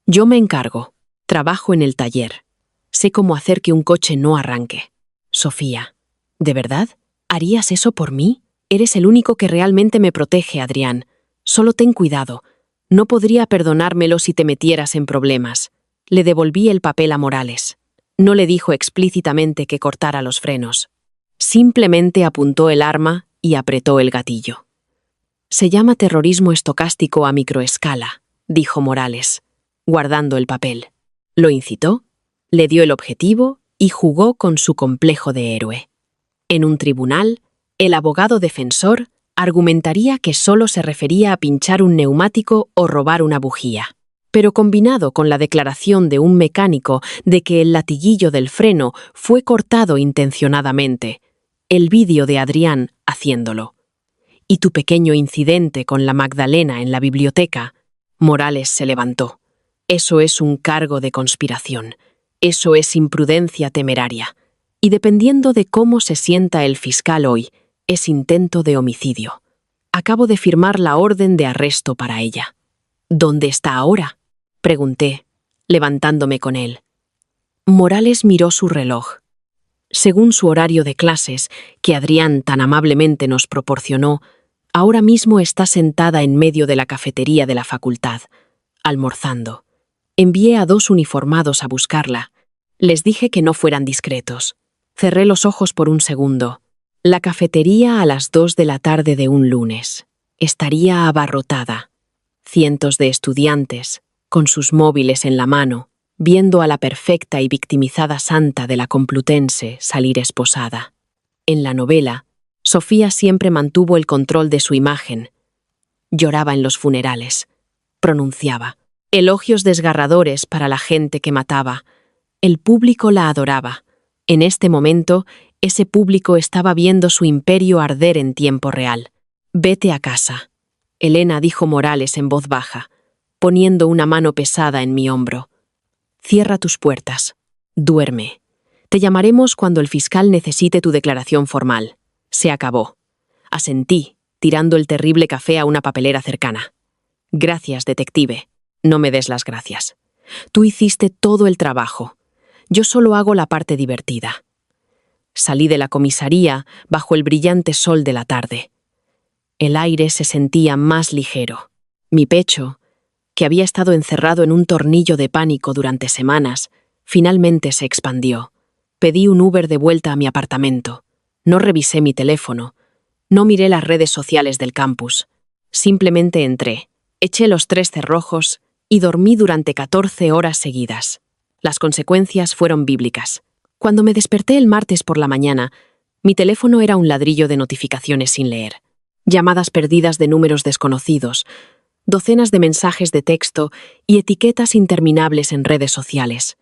yo me encargo. Trabajo en el taller. Sé cómo hacer que un coche no arranque. Sofía: ¿de verdad? ¿Harías eso por mí? Eres el único que realmente me protege, Adrián. Solo ten cuidado. No podría perdonármelo si te metieras en problemas. Le devolví el papel a Morales. No le dijo explícitamente que cortara los frenos. Simplemente apuntó el arma y apretó el gatillo. Se llama terrorismo estocástico a microescala, dijo Morales, guardando el papel. Lo incitó, le dio el objetivo y jugó con su complejo de héroe. En un tribunal, el abogado defensor argumentaría que solo se refería a pinchar un neumático o robar una bujía. Pero combinado con la declaración de un mecánico de que el latiguillo del freno fue cortado intencionadamente, el vídeo de Adrián haciéndolo, y tu pequeño incidente con la Magdalena en la biblioteca, Morales se levantó. Eso es un cargo de conspiración. Eso es imprudencia temeraria. Y dependiendo de cómo se sienta el fiscal hoy, es intento de homicidio. Acabo de firmar la orden de arresto para ella. ¿Dónde está ahora?, pregunté, levantándome con él. Morales miró su reloj. Según su horario de clases, que Adrián tan amablemente nos proporcionó, ahora mismo está sentada en medio de la cafetería de la facultad, almorzando. Envié a 2 uniformados a buscarla. Les dije que no fueran discretos. Cerré los ojos por un segundo. La cafetería a las 2 de la tarde de un lunes. Estaría abarrotada. Cientos de estudiantes, con sus móviles en la mano, viendo a la perfecta y victimizada santa de la Complutense salir esposada. En la novela, Sofía siempre mantuvo el control de su imagen. Lloraba en los funerales. Pronunciaba elogios desgarradores para la gente que mataba. El público la adoraba. En este momento, ese público estaba viendo su imperio arder en tiempo real. «Vete a casa», Elena dijo Morales en voz baja, poniendo una mano pesada en mi hombro. «Cierra tus puertas. Duerme. Te llamaremos cuando el fiscal necesite tu declaración formal. Se acabó». Asentí, tirando el terrible café a una papelera cercana. «Gracias, detective. No me des las gracias. Tú hiciste todo el trabajo. Yo solo hago la parte divertida». Salí de la comisaría bajo el brillante sol de la tarde. El aire se sentía más ligero. Mi pecho, que había estado encerrado en un tornillo de pánico durante semanas, finalmente se expandió. Pedí un Uber de vuelta a mi apartamento. No revisé mi teléfono. No miré las redes sociales del campus. Simplemente entré, eché los 3 cerrojos y dormí durante 14 horas seguidas. Las consecuencias fueron bíblicas. Cuando me desperté el martes por la mañana, mi teléfono era un ladrillo de notificaciones sin leer. Llamadas perdidas de números desconocidos, docenas de mensajes de texto y etiquetas interminables en redes sociales.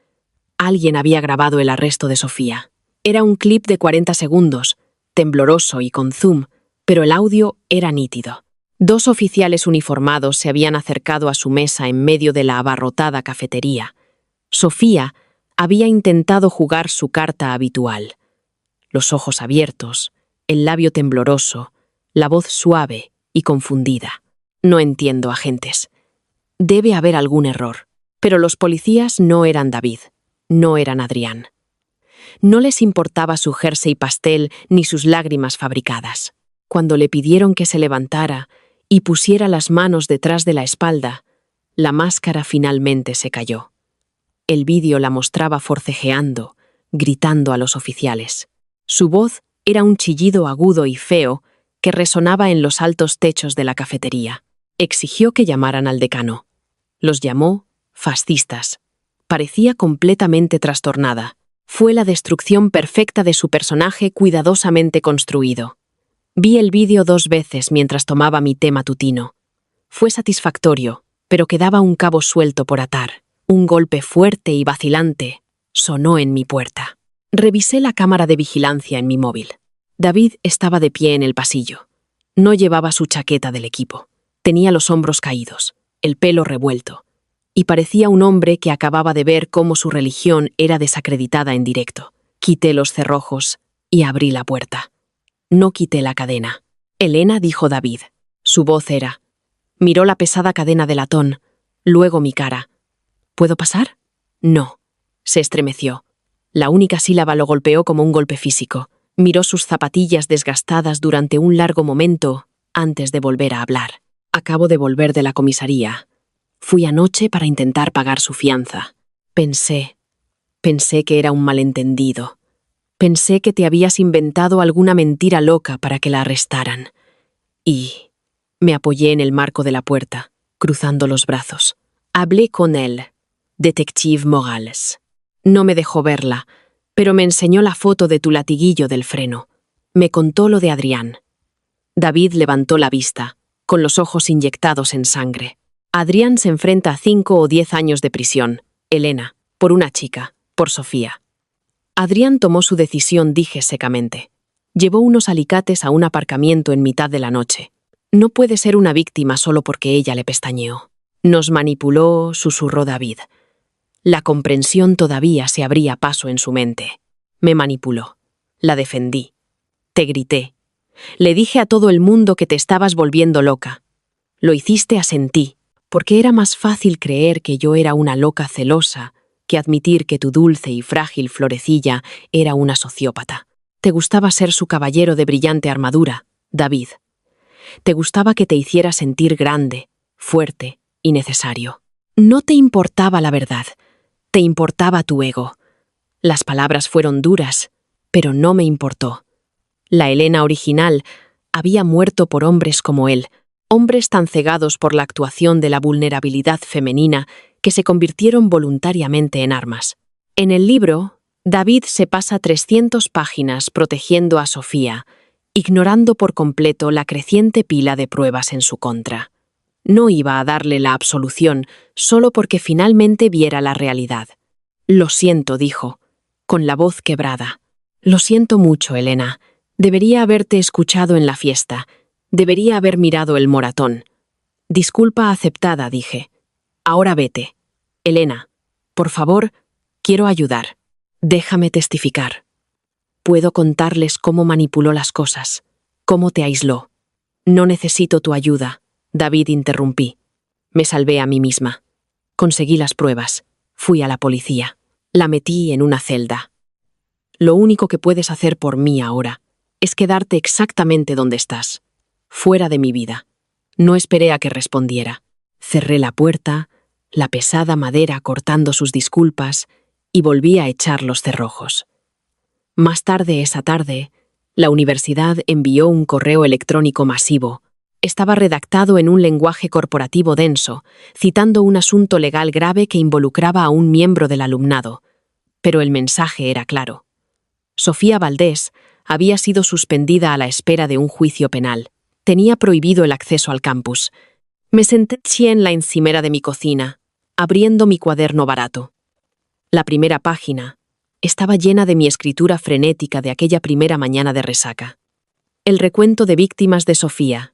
Alguien había grabado el arresto de Sofía. Era un clip de 40 segundos, tembloroso y con zoom, pero el audio era nítido. 2 oficiales uniformados se habían acercado a su mesa en medio de la abarrotada cafetería. Sofía había intentado jugar su carta habitual. Los ojos abiertos, el labio tembloroso, la voz suave y confundida. «No entiendo, agentes. Debe haber algún error». Pero los policías no eran David, no eran Adrián. No les importaba su jersey pastel ni sus lágrimas fabricadas. Cuando le pidieron que se levantara y pusiera las manos detrás de la espalda, la máscara finalmente se cayó. El vídeo la mostraba forcejeando, gritando a los oficiales. Su voz era un chillido agudo y feo que resonaba en los altos techos de la cafetería. Exigió que llamaran al decano. Los llamó fascistas. Parecía completamente trastornada. Fue la destrucción perfecta de su personaje cuidadosamente construido. Vi el vídeo 2 veces mientras tomaba mi té matutino. Fue satisfactorio, pero quedaba un cabo suelto por atar. Un golpe fuerte y vacilante sonó en mi puerta. Revisé la cámara de vigilancia en mi móvil. David estaba de pie en el pasillo. No llevaba su chaqueta del equipo. Tenía los hombros caídos, el pelo revuelto, y parecía un hombre que acababa de ver cómo su religión era desacreditada en directo. Quité los cerrojos y abrí la puerta. No quité la cadena. «Elena», dijo David. Su voz era. Miró la pesada cadena de latón, luego mi cara. «¿Puedo pasar?» «No». Se estremeció. La única sílaba lo golpeó como un golpe físico. Miró sus zapatillas desgastadas durante un largo momento antes de volver a hablar. «Acabo de volver de la comisaría. Fui anoche para intentar pagar su fianza. Pensé que era un malentendido. Pensé que te habías inventado alguna mentira loca para que la arrestaran. Y me apoyé en el marco de la puerta, cruzando los brazos. Hablé con él, detective Morales. No me dejó verla, pero me enseñó la foto de tu latiguillo del freno. Me contó lo de Adrián». David levantó la vista, con los ojos inyectados en sangre. «Adrián se enfrenta a 5 o 10 años de prisión. Elena, por una chica, por Sofía». Adrián tomó su decisión, dije secamente. Llevó unos alicates a un aparcamiento en mitad de la noche. No puede ser una víctima solo porque ella le pestañeó. «Nos manipuló», susurró David. La comprensión todavía se abría paso en su mente. Me manipuló. La defendí. Te grité. Le dije a todo el mundo que te estabas volviendo loca. Lo hiciste, asentí. porque era más fácil creer que yo era una loca celosa que admitir que tu dulce y frágil florecilla era una sociópata. Te gustaba ser su caballero de brillante armadura, David. Te gustaba que te hiciera sentir grande, fuerte y necesario. No te importaba la verdad, te importaba tu ego. Las palabras fueron duras, pero no me importó. La Elena original había muerto por hombres como él, hombres tan cegados por la actuación de la vulnerabilidad femenina que se convirtieron voluntariamente en armas. En el libro, David se pasa 300 páginas protegiendo a Sofía, ignorando por completo la creciente pila de pruebas en su contra. No iba a darle la absolución solo porque finalmente viera la realidad. «Lo siento», dijo, con la voz quebrada. «Lo siento mucho, Elena. Debería haberte escuchado en la fiesta. Debería haber mirado el moratón». «Disculpa aceptada», dije. «Ahora vete. Elena, por favor, quiero ayudar. Déjame testificar. Puedo contarles cómo manipuló las cosas, cómo te aisló». «No necesito tu ayuda», David, interrumpí. Me salvé a mí misma. Conseguí las pruebas. Fui a la policía. La metí en una celda. «Lo único que puedes hacer por mí ahora es quedarte exactamente donde estás, fuera de mi vida». No esperé a que respondiera. Cerré la puerta, la pesada madera cortando sus disculpas, y volví a echar los cerrojos. Más tarde esa tarde, la universidad envió un correo electrónico masivo. Estaba redactado en un lenguaje corporativo denso, citando un asunto legal grave que involucraba a un miembro del alumnado. Pero el mensaje era claro. Sofía Valdés había sido suspendida a la espera de un juicio penal. Tenía prohibido el acceso al campus. Me senté en la encimera de mi cocina, abriendo mi cuaderno barato. La primera página estaba llena de mi escritura frenética de aquella primera mañana de resaca. El recuento de víctimas de Sofía.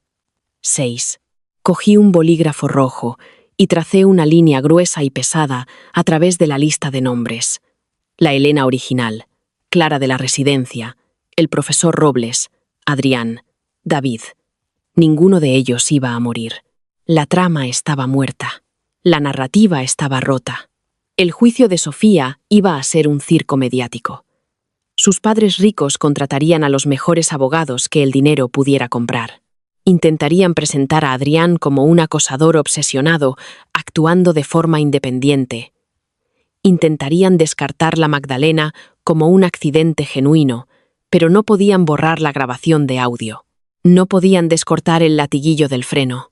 6. Cogí un bolígrafo rojo y tracé una línea gruesa y pesada a través de la lista de nombres. La Elena original, Clara de la Residencia, el profesor Robles, Adrián, David. Ninguno de ellos iba a morir. La trama estaba muerta. La narrativa estaba rota. El juicio de Sofía iba a ser un circo mediático. Sus padres ricos contratarían a los mejores abogados que el dinero pudiera comprar. Intentarían presentar a Adrián como un acosador obsesionado, actuando de forma independiente. Intentarían descartar la Magdalena como un accidente genuino, pero no podían borrar la grabación de audio. No podían descortar el latiguillo del freno.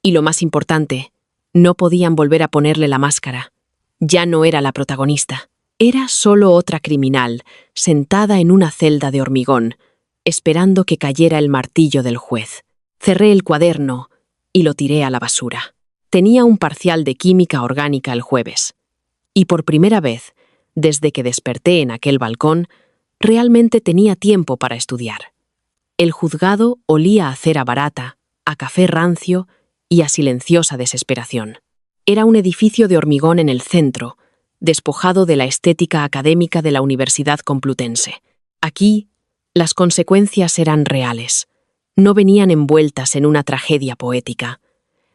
Y lo más importante, no podían volver a ponerle la máscara. Ya no era la protagonista. Era solo otra criminal, sentada en una celda de hormigón, esperando que cayera el martillo del juez. Cerré el cuaderno y lo tiré a la basura. Tenía un parcial de química orgánica el jueves. Y por primera vez, desde que desperté en aquel balcón, realmente tenía tiempo para estudiar. El juzgado olía a cera barata, a café rancio y a silenciosa desesperación. Era un edificio de hormigón en el centro, despojado de la estética académica de la Universidad Complutense. Aquí, las consecuencias eran reales. No venían envueltas en una tragedia poética.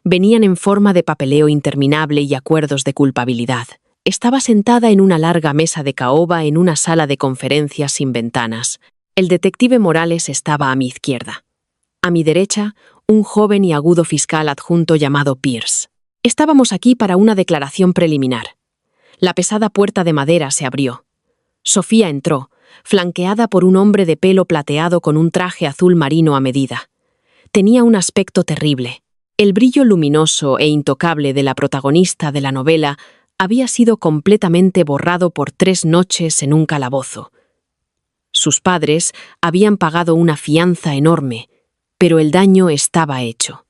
Venían en forma de papeleo interminable y acuerdos de culpabilidad. Estaba sentada en una larga mesa de caoba en una sala de conferencias sin ventanas. El detective Morales estaba a mi izquierda. A mi derecha, un joven y agudo fiscal adjunto llamado Pierce. Estábamos aquí para una declaración preliminar. La pesada puerta de madera se abrió. Sofía entró, flanqueada por un hombre de pelo plateado con un traje azul marino a medida. Tenía un aspecto terrible. El brillo luminoso e intocable de la protagonista de la novela había sido completamente borrado por 3 noches en un calabozo. Sus padres habían pagado una fianza enorme, pero el daño estaba hecho.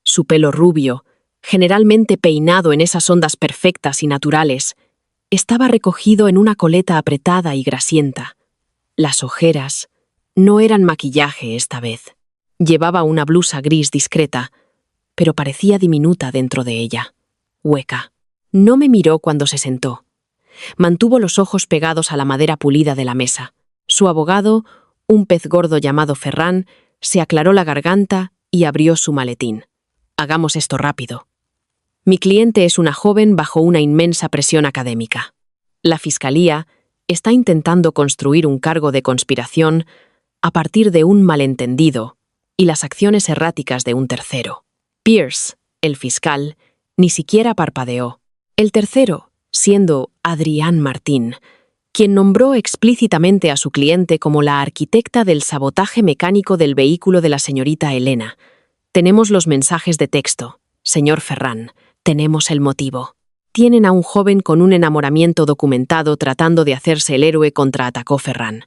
Su pelo rubio, generalmente peinado en esas ondas perfectas y naturales, estaba recogido en una coleta apretada y grasienta. Las ojeras no eran maquillaje esta vez. Llevaba una blusa gris discreta, pero parecía diminuta dentro de ella, hueca. No me miró cuando se sentó. Mantuvo los ojos pegados a la madera pulida de la mesa. Su abogado, un pez gordo llamado Ferran, se aclaró la garganta y abrió su maletín. «Hagamos esto rápido». Mi cliente es una joven bajo una inmensa presión académica. La Fiscalía está intentando construir un cargo de conspiración a partir de un malentendido y las acciones erráticas de un tercero. Pierce, el fiscal, ni siquiera parpadeó. El tercero, siendo Adrián Martín, quien nombró explícitamente a su cliente como la arquitecta del sabotaje mecánico del vehículo de la señorita Elena. Tenemos los mensajes de texto, señor Ferran, tenemos el motivo. Tienen a un joven con un enamoramiento documentado tratando de hacerse el héroe, contraatacó Ferran.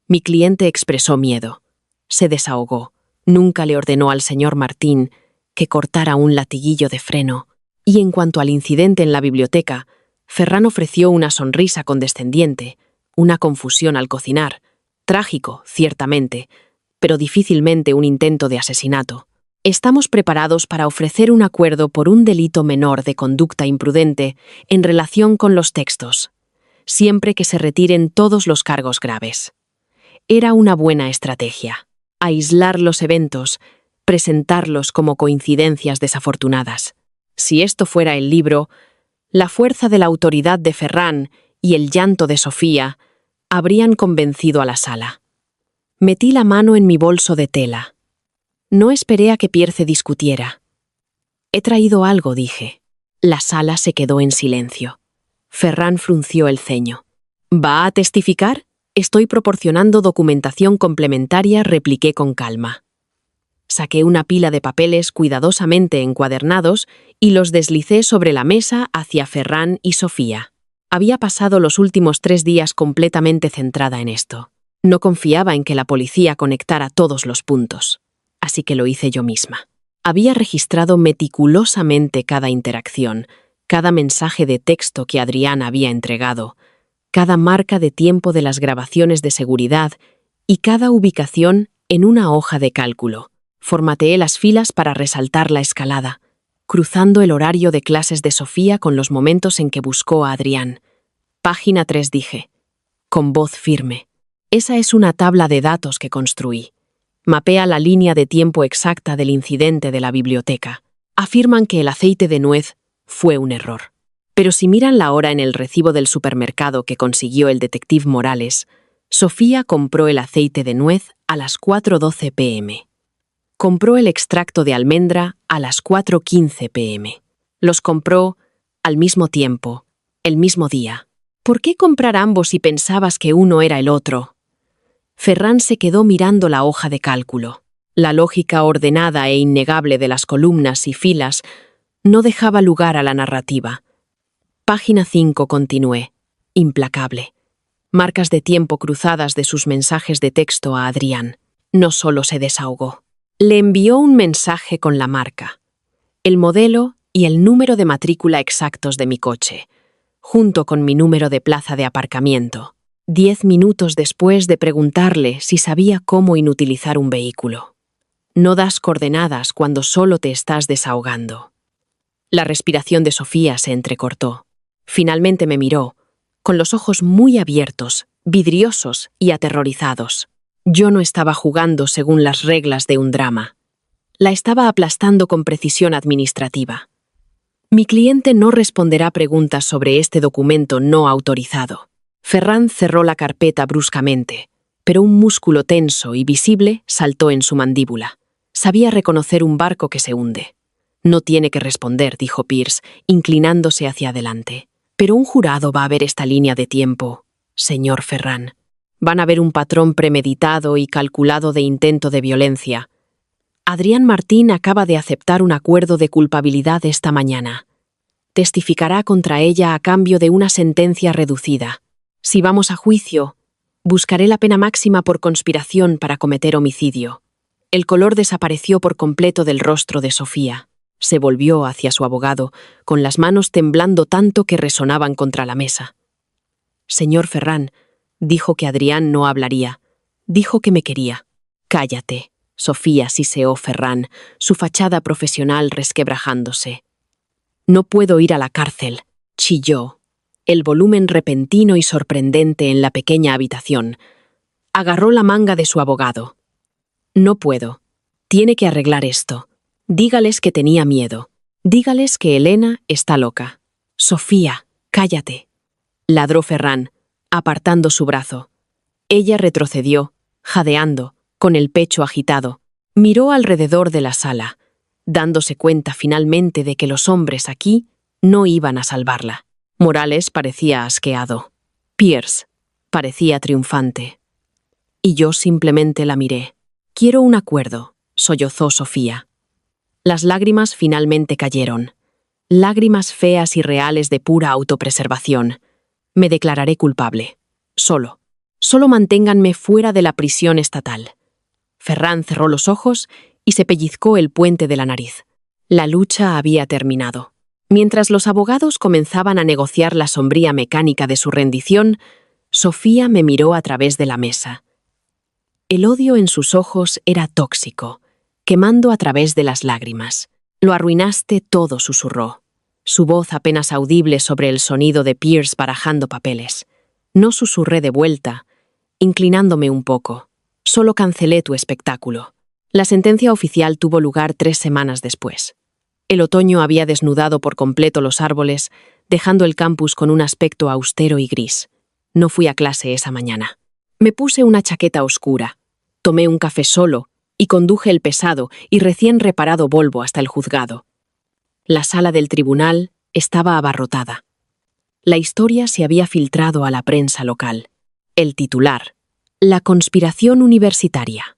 Mi cliente expresó miedo. Se desahogó. Nunca le ordenó al señor Martín que cortara un latiguillo de freno. Y en cuanto al incidente en la biblioteca, Ferran ofreció una sonrisa condescendiente, una confusión al cocinar. Trágico, ciertamente, pero difícilmente un intento de asesinato. Estamos preparados para ofrecer un acuerdo por un delito menor de conducta imprudente en relación con los textos, siempre que se retiren todos los cargos graves. Era una buena estrategia. Aislar los eventos, presentarlos como coincidencias desafortunadas. Si esto fuera el libro, la fuerza de la autoridad de Ferran y el llanto de Sofía habrían convencido a la sala. Metí la mano en mi bolso de tela. No esperé a que Pierce discutiera. He traído algo, dije. La sala se quedó en silencio. Ferran frunció el ceño. ¿Va a testificar? Estoy proporcionando documentación complementaria, repliqué con calma. Saqué una pila de papeles cuidadosamente encuadernados y los deslicé sobre la mesa hacia Ferran y Sofía. Había pasado los últimos 3 días completamente centrada en esto. No confiaba en que la policía conectara todos los puntos, así que lo hice yo misma. Había registrado meticulosamente cada interacción, cada mensaje de texto que Adrián había entregado, cada marca de tiempo de las grabaciones de seguridad y cada ubicación en una hoja de cálculo. Formateé las filas para resaltar la escalada, cruzando el horario de clases de Sofía con los momentos en que buscó a Adrián. Página 3, dije, con voz firme. Esa es una tabla de datos que construí. Mapea la línea de tiempo exacta del incidente de la biblioteca. Afirman que el aceite de nuez fue un error. Pero si miran la hora en el recibo del supermercado que consiguió el detective Morales, Sofía compró el aceite de nuez a las 4:12 p.m. Compró el extracto de almendra a las 4:15 p.m. Los compró al mismo tiempo, el mismo día. ¿Por qué comprar ambos si pensabas que uno era el otro? Ferran se quedó mirando la hoja de cálculo. La lógica ordenada e innegable de las columnas y filas no dejaba lugar a la narrativa. Página 5, continué, implacable. Marcas de tiempo cruzadas de sus mensajes de texto a Adrián. No solo se desahogó. Le envió un mensaje con la marca, el modelo y el número de matrícula exactos de mi coche, junto con mi número de plaza de aparcamiento, 10 minutos después de preguntarle si sabía cómo inutilizar un vehículo. No das coordenadas cuando solo te estás desahogando. La respiración de Sofía se entrecortó. Finalmente me miró, con los ojos muy abiertos, vidriosos y aterrorizados. Yo no estaba jugando según las reglas de un drama. La estaba aplastando con precisión administrativa. Mi cliente no responderá preguntas sobre este documento no autorizado. Ferran cerró la carpeta bruscamente, pero un músculo tenso y visible saltó en su mandíbula. Sabía reconocer un barco que se hunde. No tiene que responder, dijo Pierce, inclinándose hacia adelante. Pero un jurado va a ver esta línea de tiempo, señor Ferran. Van a ver un patrón premeditado y calculado de intento de violencia. Adrián Martín acaba de aceptar un acuerdo de culpabilidad esta mañana. Testificará contra ella a cambio de una sentencia reducida. Si vamos a juicio, buscaré la pena máxima por conspiración para cometer homicidio. El color desapareció por completo del rostro de Sofía. Se volvió hacia su abogado, con las manos temblando tanto que resonaban contra la mesa. Señor Ferran, dijo que Adrián no hablaría. Dijo que me quería. Cállate, Sofía, siseó Ferran, su fachada profesional resquebrajándose. No puedo ir a la cárcel, chilló. El volumen repentino y sorprendente en la pequeña habitación. Agarró la manga de su abogado. No puedo. Tiene que arreglar esto. Dígales que tenía miedo. Dígales que Elena está loca. Sofía, cállate, ladró Ferran, apartando su brazo. Ella retrocedió, jadeando, con el pecho agitado. Miró alrededor de la sala, dándose cuenta finalmente de que los hombres aquí no iban a salvarla. Morales parecía asqueado. Pierce parecía triunfante. Y yo simplemente la miré. «Quiero un acuerdo», sollozó Sofía. Las lágrimas finalmente cayeron. Lágrimas feas y reales de pura autopreservación. Me declararé culpable. Solo manténganme fuera de la prisión estatal. Ferran cerró los ojos y se pellizcó el puente de la nariz. La lucha había terminado. Mientras los abogados comenzaban a negociar la sombría mecánica de su rendición, Sofía me miró a través de la mesa. El odio en sus ojos era tóxico, quemando a través de las lágrimas. «Lo arruinaste todo», susurró. Su voz apenas audible sobre el sonido de Pierce barajando papeles. No susurré de vuelta, inclinándome un poco. Solo cancelé tu espectáculo. La sentencia oficial tuvo lugar 3 semanas después. El otoño había desnudado por completo los árboles, dejando el campus con un aspecto austero y gris. No fui a clase esa mañana. Me puse una chaqueta oscura, tomé un café solo y conduje el pesado y recién reparado Volvo hasta el juzgado. La sala del tribunal estaba abarrotada. La historia se había filtrado a la prensa local. El titular: «La conspiración universitaria».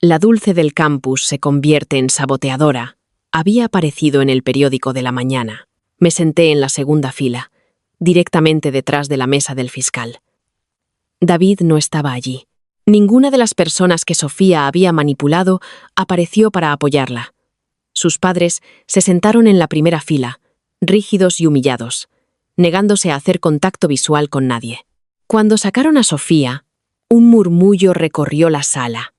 La dulce del campus se convierte en saboteadora. Había aparecido en el periódico de la mañana. Me senté en la segunda fila, directamente detrás de la mesa del fiscal. David no estaba allí. Ninguna de las personas que Sofía había manipulado apareció para apoyarla. Sus padres se sentaron en la primera fila, rígidos y humillados, negándose a hacer contacto visual con nadie. Cuando sacaron a Sofía, un murmullo recorrió la sala.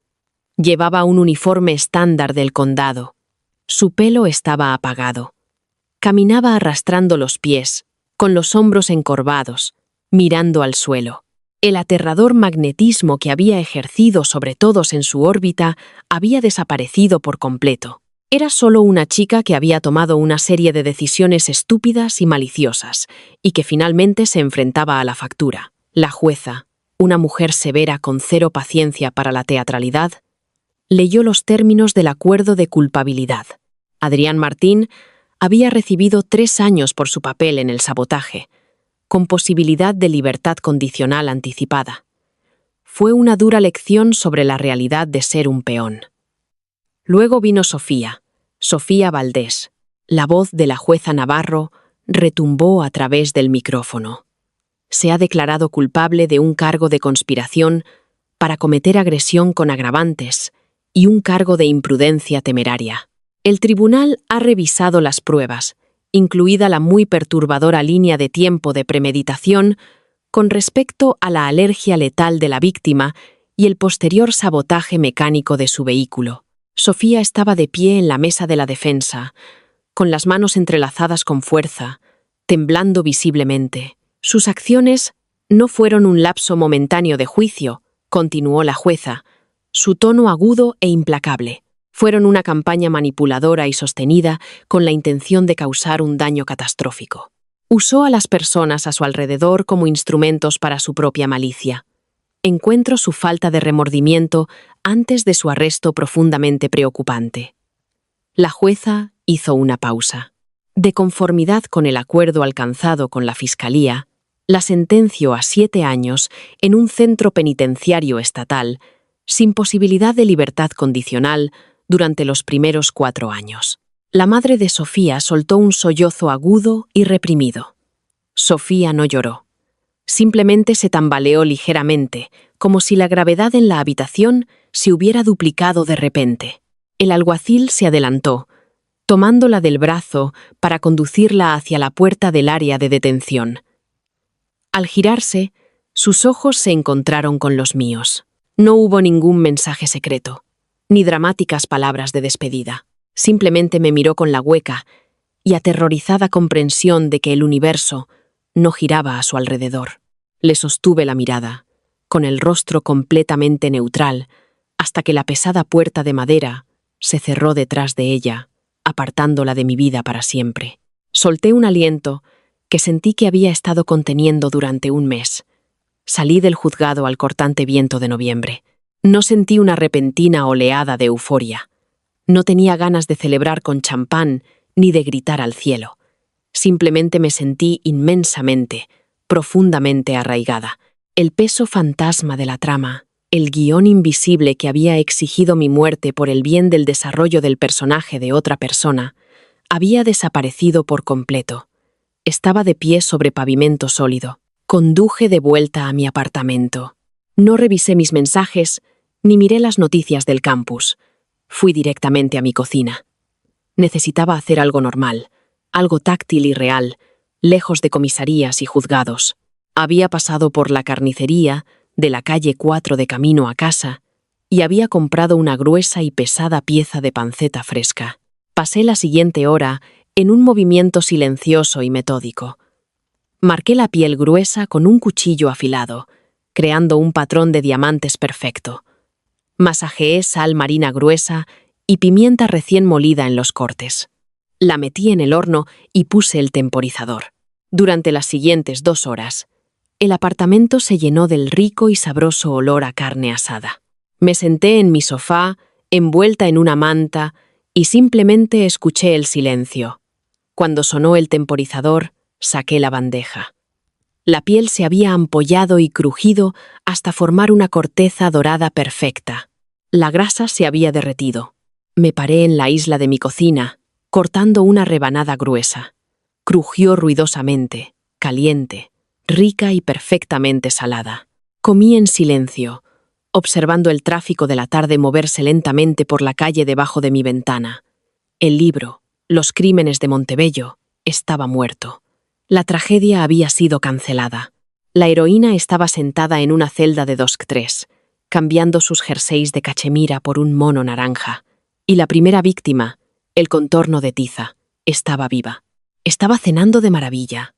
Llevaba un uniforme estándar del condado. Su pelo estaba apagado. Caminaba arrastrando los pies, con los hombros encorvados, mirando al suelo. El aterrador magnetismo que había ejercido sobre todos en su órbita había desaparecido por completo. Era solo una chica que había tomado una serie de decisiones estúpidas y maliciosas, y que finalmente se enfrentaba a la factura. La jueza, una mujer severa con cero paciencia para la teatralidad, leyó los términos del acuerdo de culpabilidad. Adrián Martín había recibido 3 años por su papel en el sabotaje, con posibilidad de libertad condicional anticipada. Fue una dura lección sobre la realidad de ser un peón. Luego vino Sofía Valdés. La voz de la jueza Navarro retumbó a través del micrófono. Se ha declarado culpable de un cargo de conspiración para cometer agresión con agravantes y un cargo de imprudencia temeraria. El tribunal ha revisado las pruebas, incluida la muy perturbadora línea de tiempo de premeditación con respecto a la alergia letal de la víctima y el posterior sabotaje mecánico de su vehículo. Sofía estaba de pie en la mesa de la defensa, con las manos entrelazadas con fuerza, temblando visiblemente. Sus acciones no fueron un lapso momentáneo de juicio, continuó la jueza, su tono agudo e implacable. Fueron una campaña manipuladora y sostenida con la intención de causar un daño catastrófico. Usó a las personas a su alrededor como instrumentos para su propia malicia. Encuentro su falta de remordimiento antes de su arresto profundamente preocupante. La jueza hizo una pausa. De conformidad con el acuerdo alcanzado con la Fiscalía, la sentenció a 7 años en un centro penitenciario estatal, sin posibilidad de libertad condicional, durante los primeros 4 años. La madre de Sofía soltó un sollozo agudo y reprimido. Sofía no lloró. Simplemente se tambaleó ligeramente, como si la gravedad en la habitación se hubiera duplicado de repente. El alguacil se adelantó, tomándola del brazo para conducirla hacia la puerta del área de detención. Al girarse, sus ojos se encontraron con los míos. No hubo ningún mensaje secreto, ni dramáticas palabras de despedida. Simplemente me miró con la hueca y aterrorizada comprensión de que el universo no giraba a su alrededor. Le sostuve la mirada, con el rostro completamente neutral, hasta que la pesada puerta de madera se cerró detrás de ella, apartándola de mi vida para siempre. Solté un aliento que sentí que había estado conteniendo durante un mes. Salí del juzgado al cortante viento de noviembre. No sentí una repentina oleada de euforia. No tenía ganas de celebrar con champán ni de gritar al cielo. Simplemente me sentí inmensamente, profundamente arraigada. El peso fantasma de la trama, el guión invisible que había exigido mi muerte por el bien del desarrollo del personaje de otra persona, había desaparecido por completo. Estaba de pie sobre pavimento sólido. Conduje de vuelta a mi apartamento. No revisé mis mensajes, ni miré las noticias del campus. Fui directamente a mi cocina. Necesitaba hacer algo normal, algo táctil y real, lejos de comisarías y juzgados. Había pasado por la carnicería de la calle 4 de camino a casa y había comprado una gruesa y pesada pieza de panceta fresca. Pasé la siguiente hora en un movimiento silencioso y metódico. Marqué la piel gruesa con un cuchillo afilado, creando un patrón de diamantes perfecto. Masajeé sal marina gruesa y pimienta recién molida en los cortes. La metí en el horno y puse el temporizador. Durante las siguientes 2 horas, el apartamento se llenó del rico y sabroso olor a carne asada. Me senté en mi sofá, envuelta en una manta, y simplemente escuché el silencio. Cuando sonó el temporizador, saqué la bandeja. La piel se había ampollado y crujido hasta formar una corteza dorada perfecta. La grasa se había derretido. Me paré en la isla de mi cocina, cortando una rebanada gruesa. Crujió ruidosamente, caliente, rica y perfectamente salada. Comí en silencio, observando el tráfico de la tarde moverse lentamente por la calle debajo de mi ventana. El libro, Los crímenes de Montebello, estaba muerto. La tragedia había sido cancelada. La heroína estaba sentada en una celda de 2x3, cambiando sus jerseys de cachemira por un mono naranja. Y la primera víctima, el contorno de tiza, estaba viva. Estaba cenando de maravilla.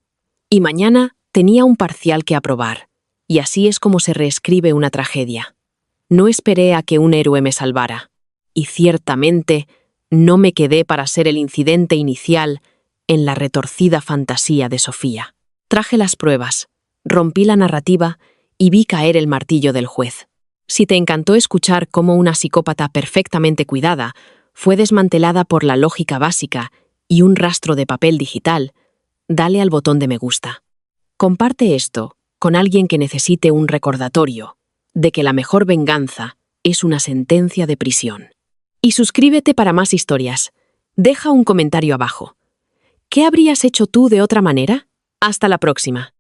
Y mañana tenía un parcial que aprobar. Y así es como se reescribe una tragedia. No esperé a que un héroe me salvara. Y ciertamente no me quedé para ser el incidente inicial en la retorcida fantasía de Sofía. Traje las pruebas, rompí la narrativa y vi caer el martillo del juez. Si te encantó escuchar cómo una psicópata perfectamente cuidada fue desmantelada por la lógica básica y un rastro de papel digital, dale al botón de me gusta. Comparte esto con alguien que necesite un recordatorio de que la mejor venganza es una sentencia de prisión. Y suscríbete para más historias. Deja un comentario abajo. ¿Qué habrías hecho tú de otra manera? Hasta la próxima.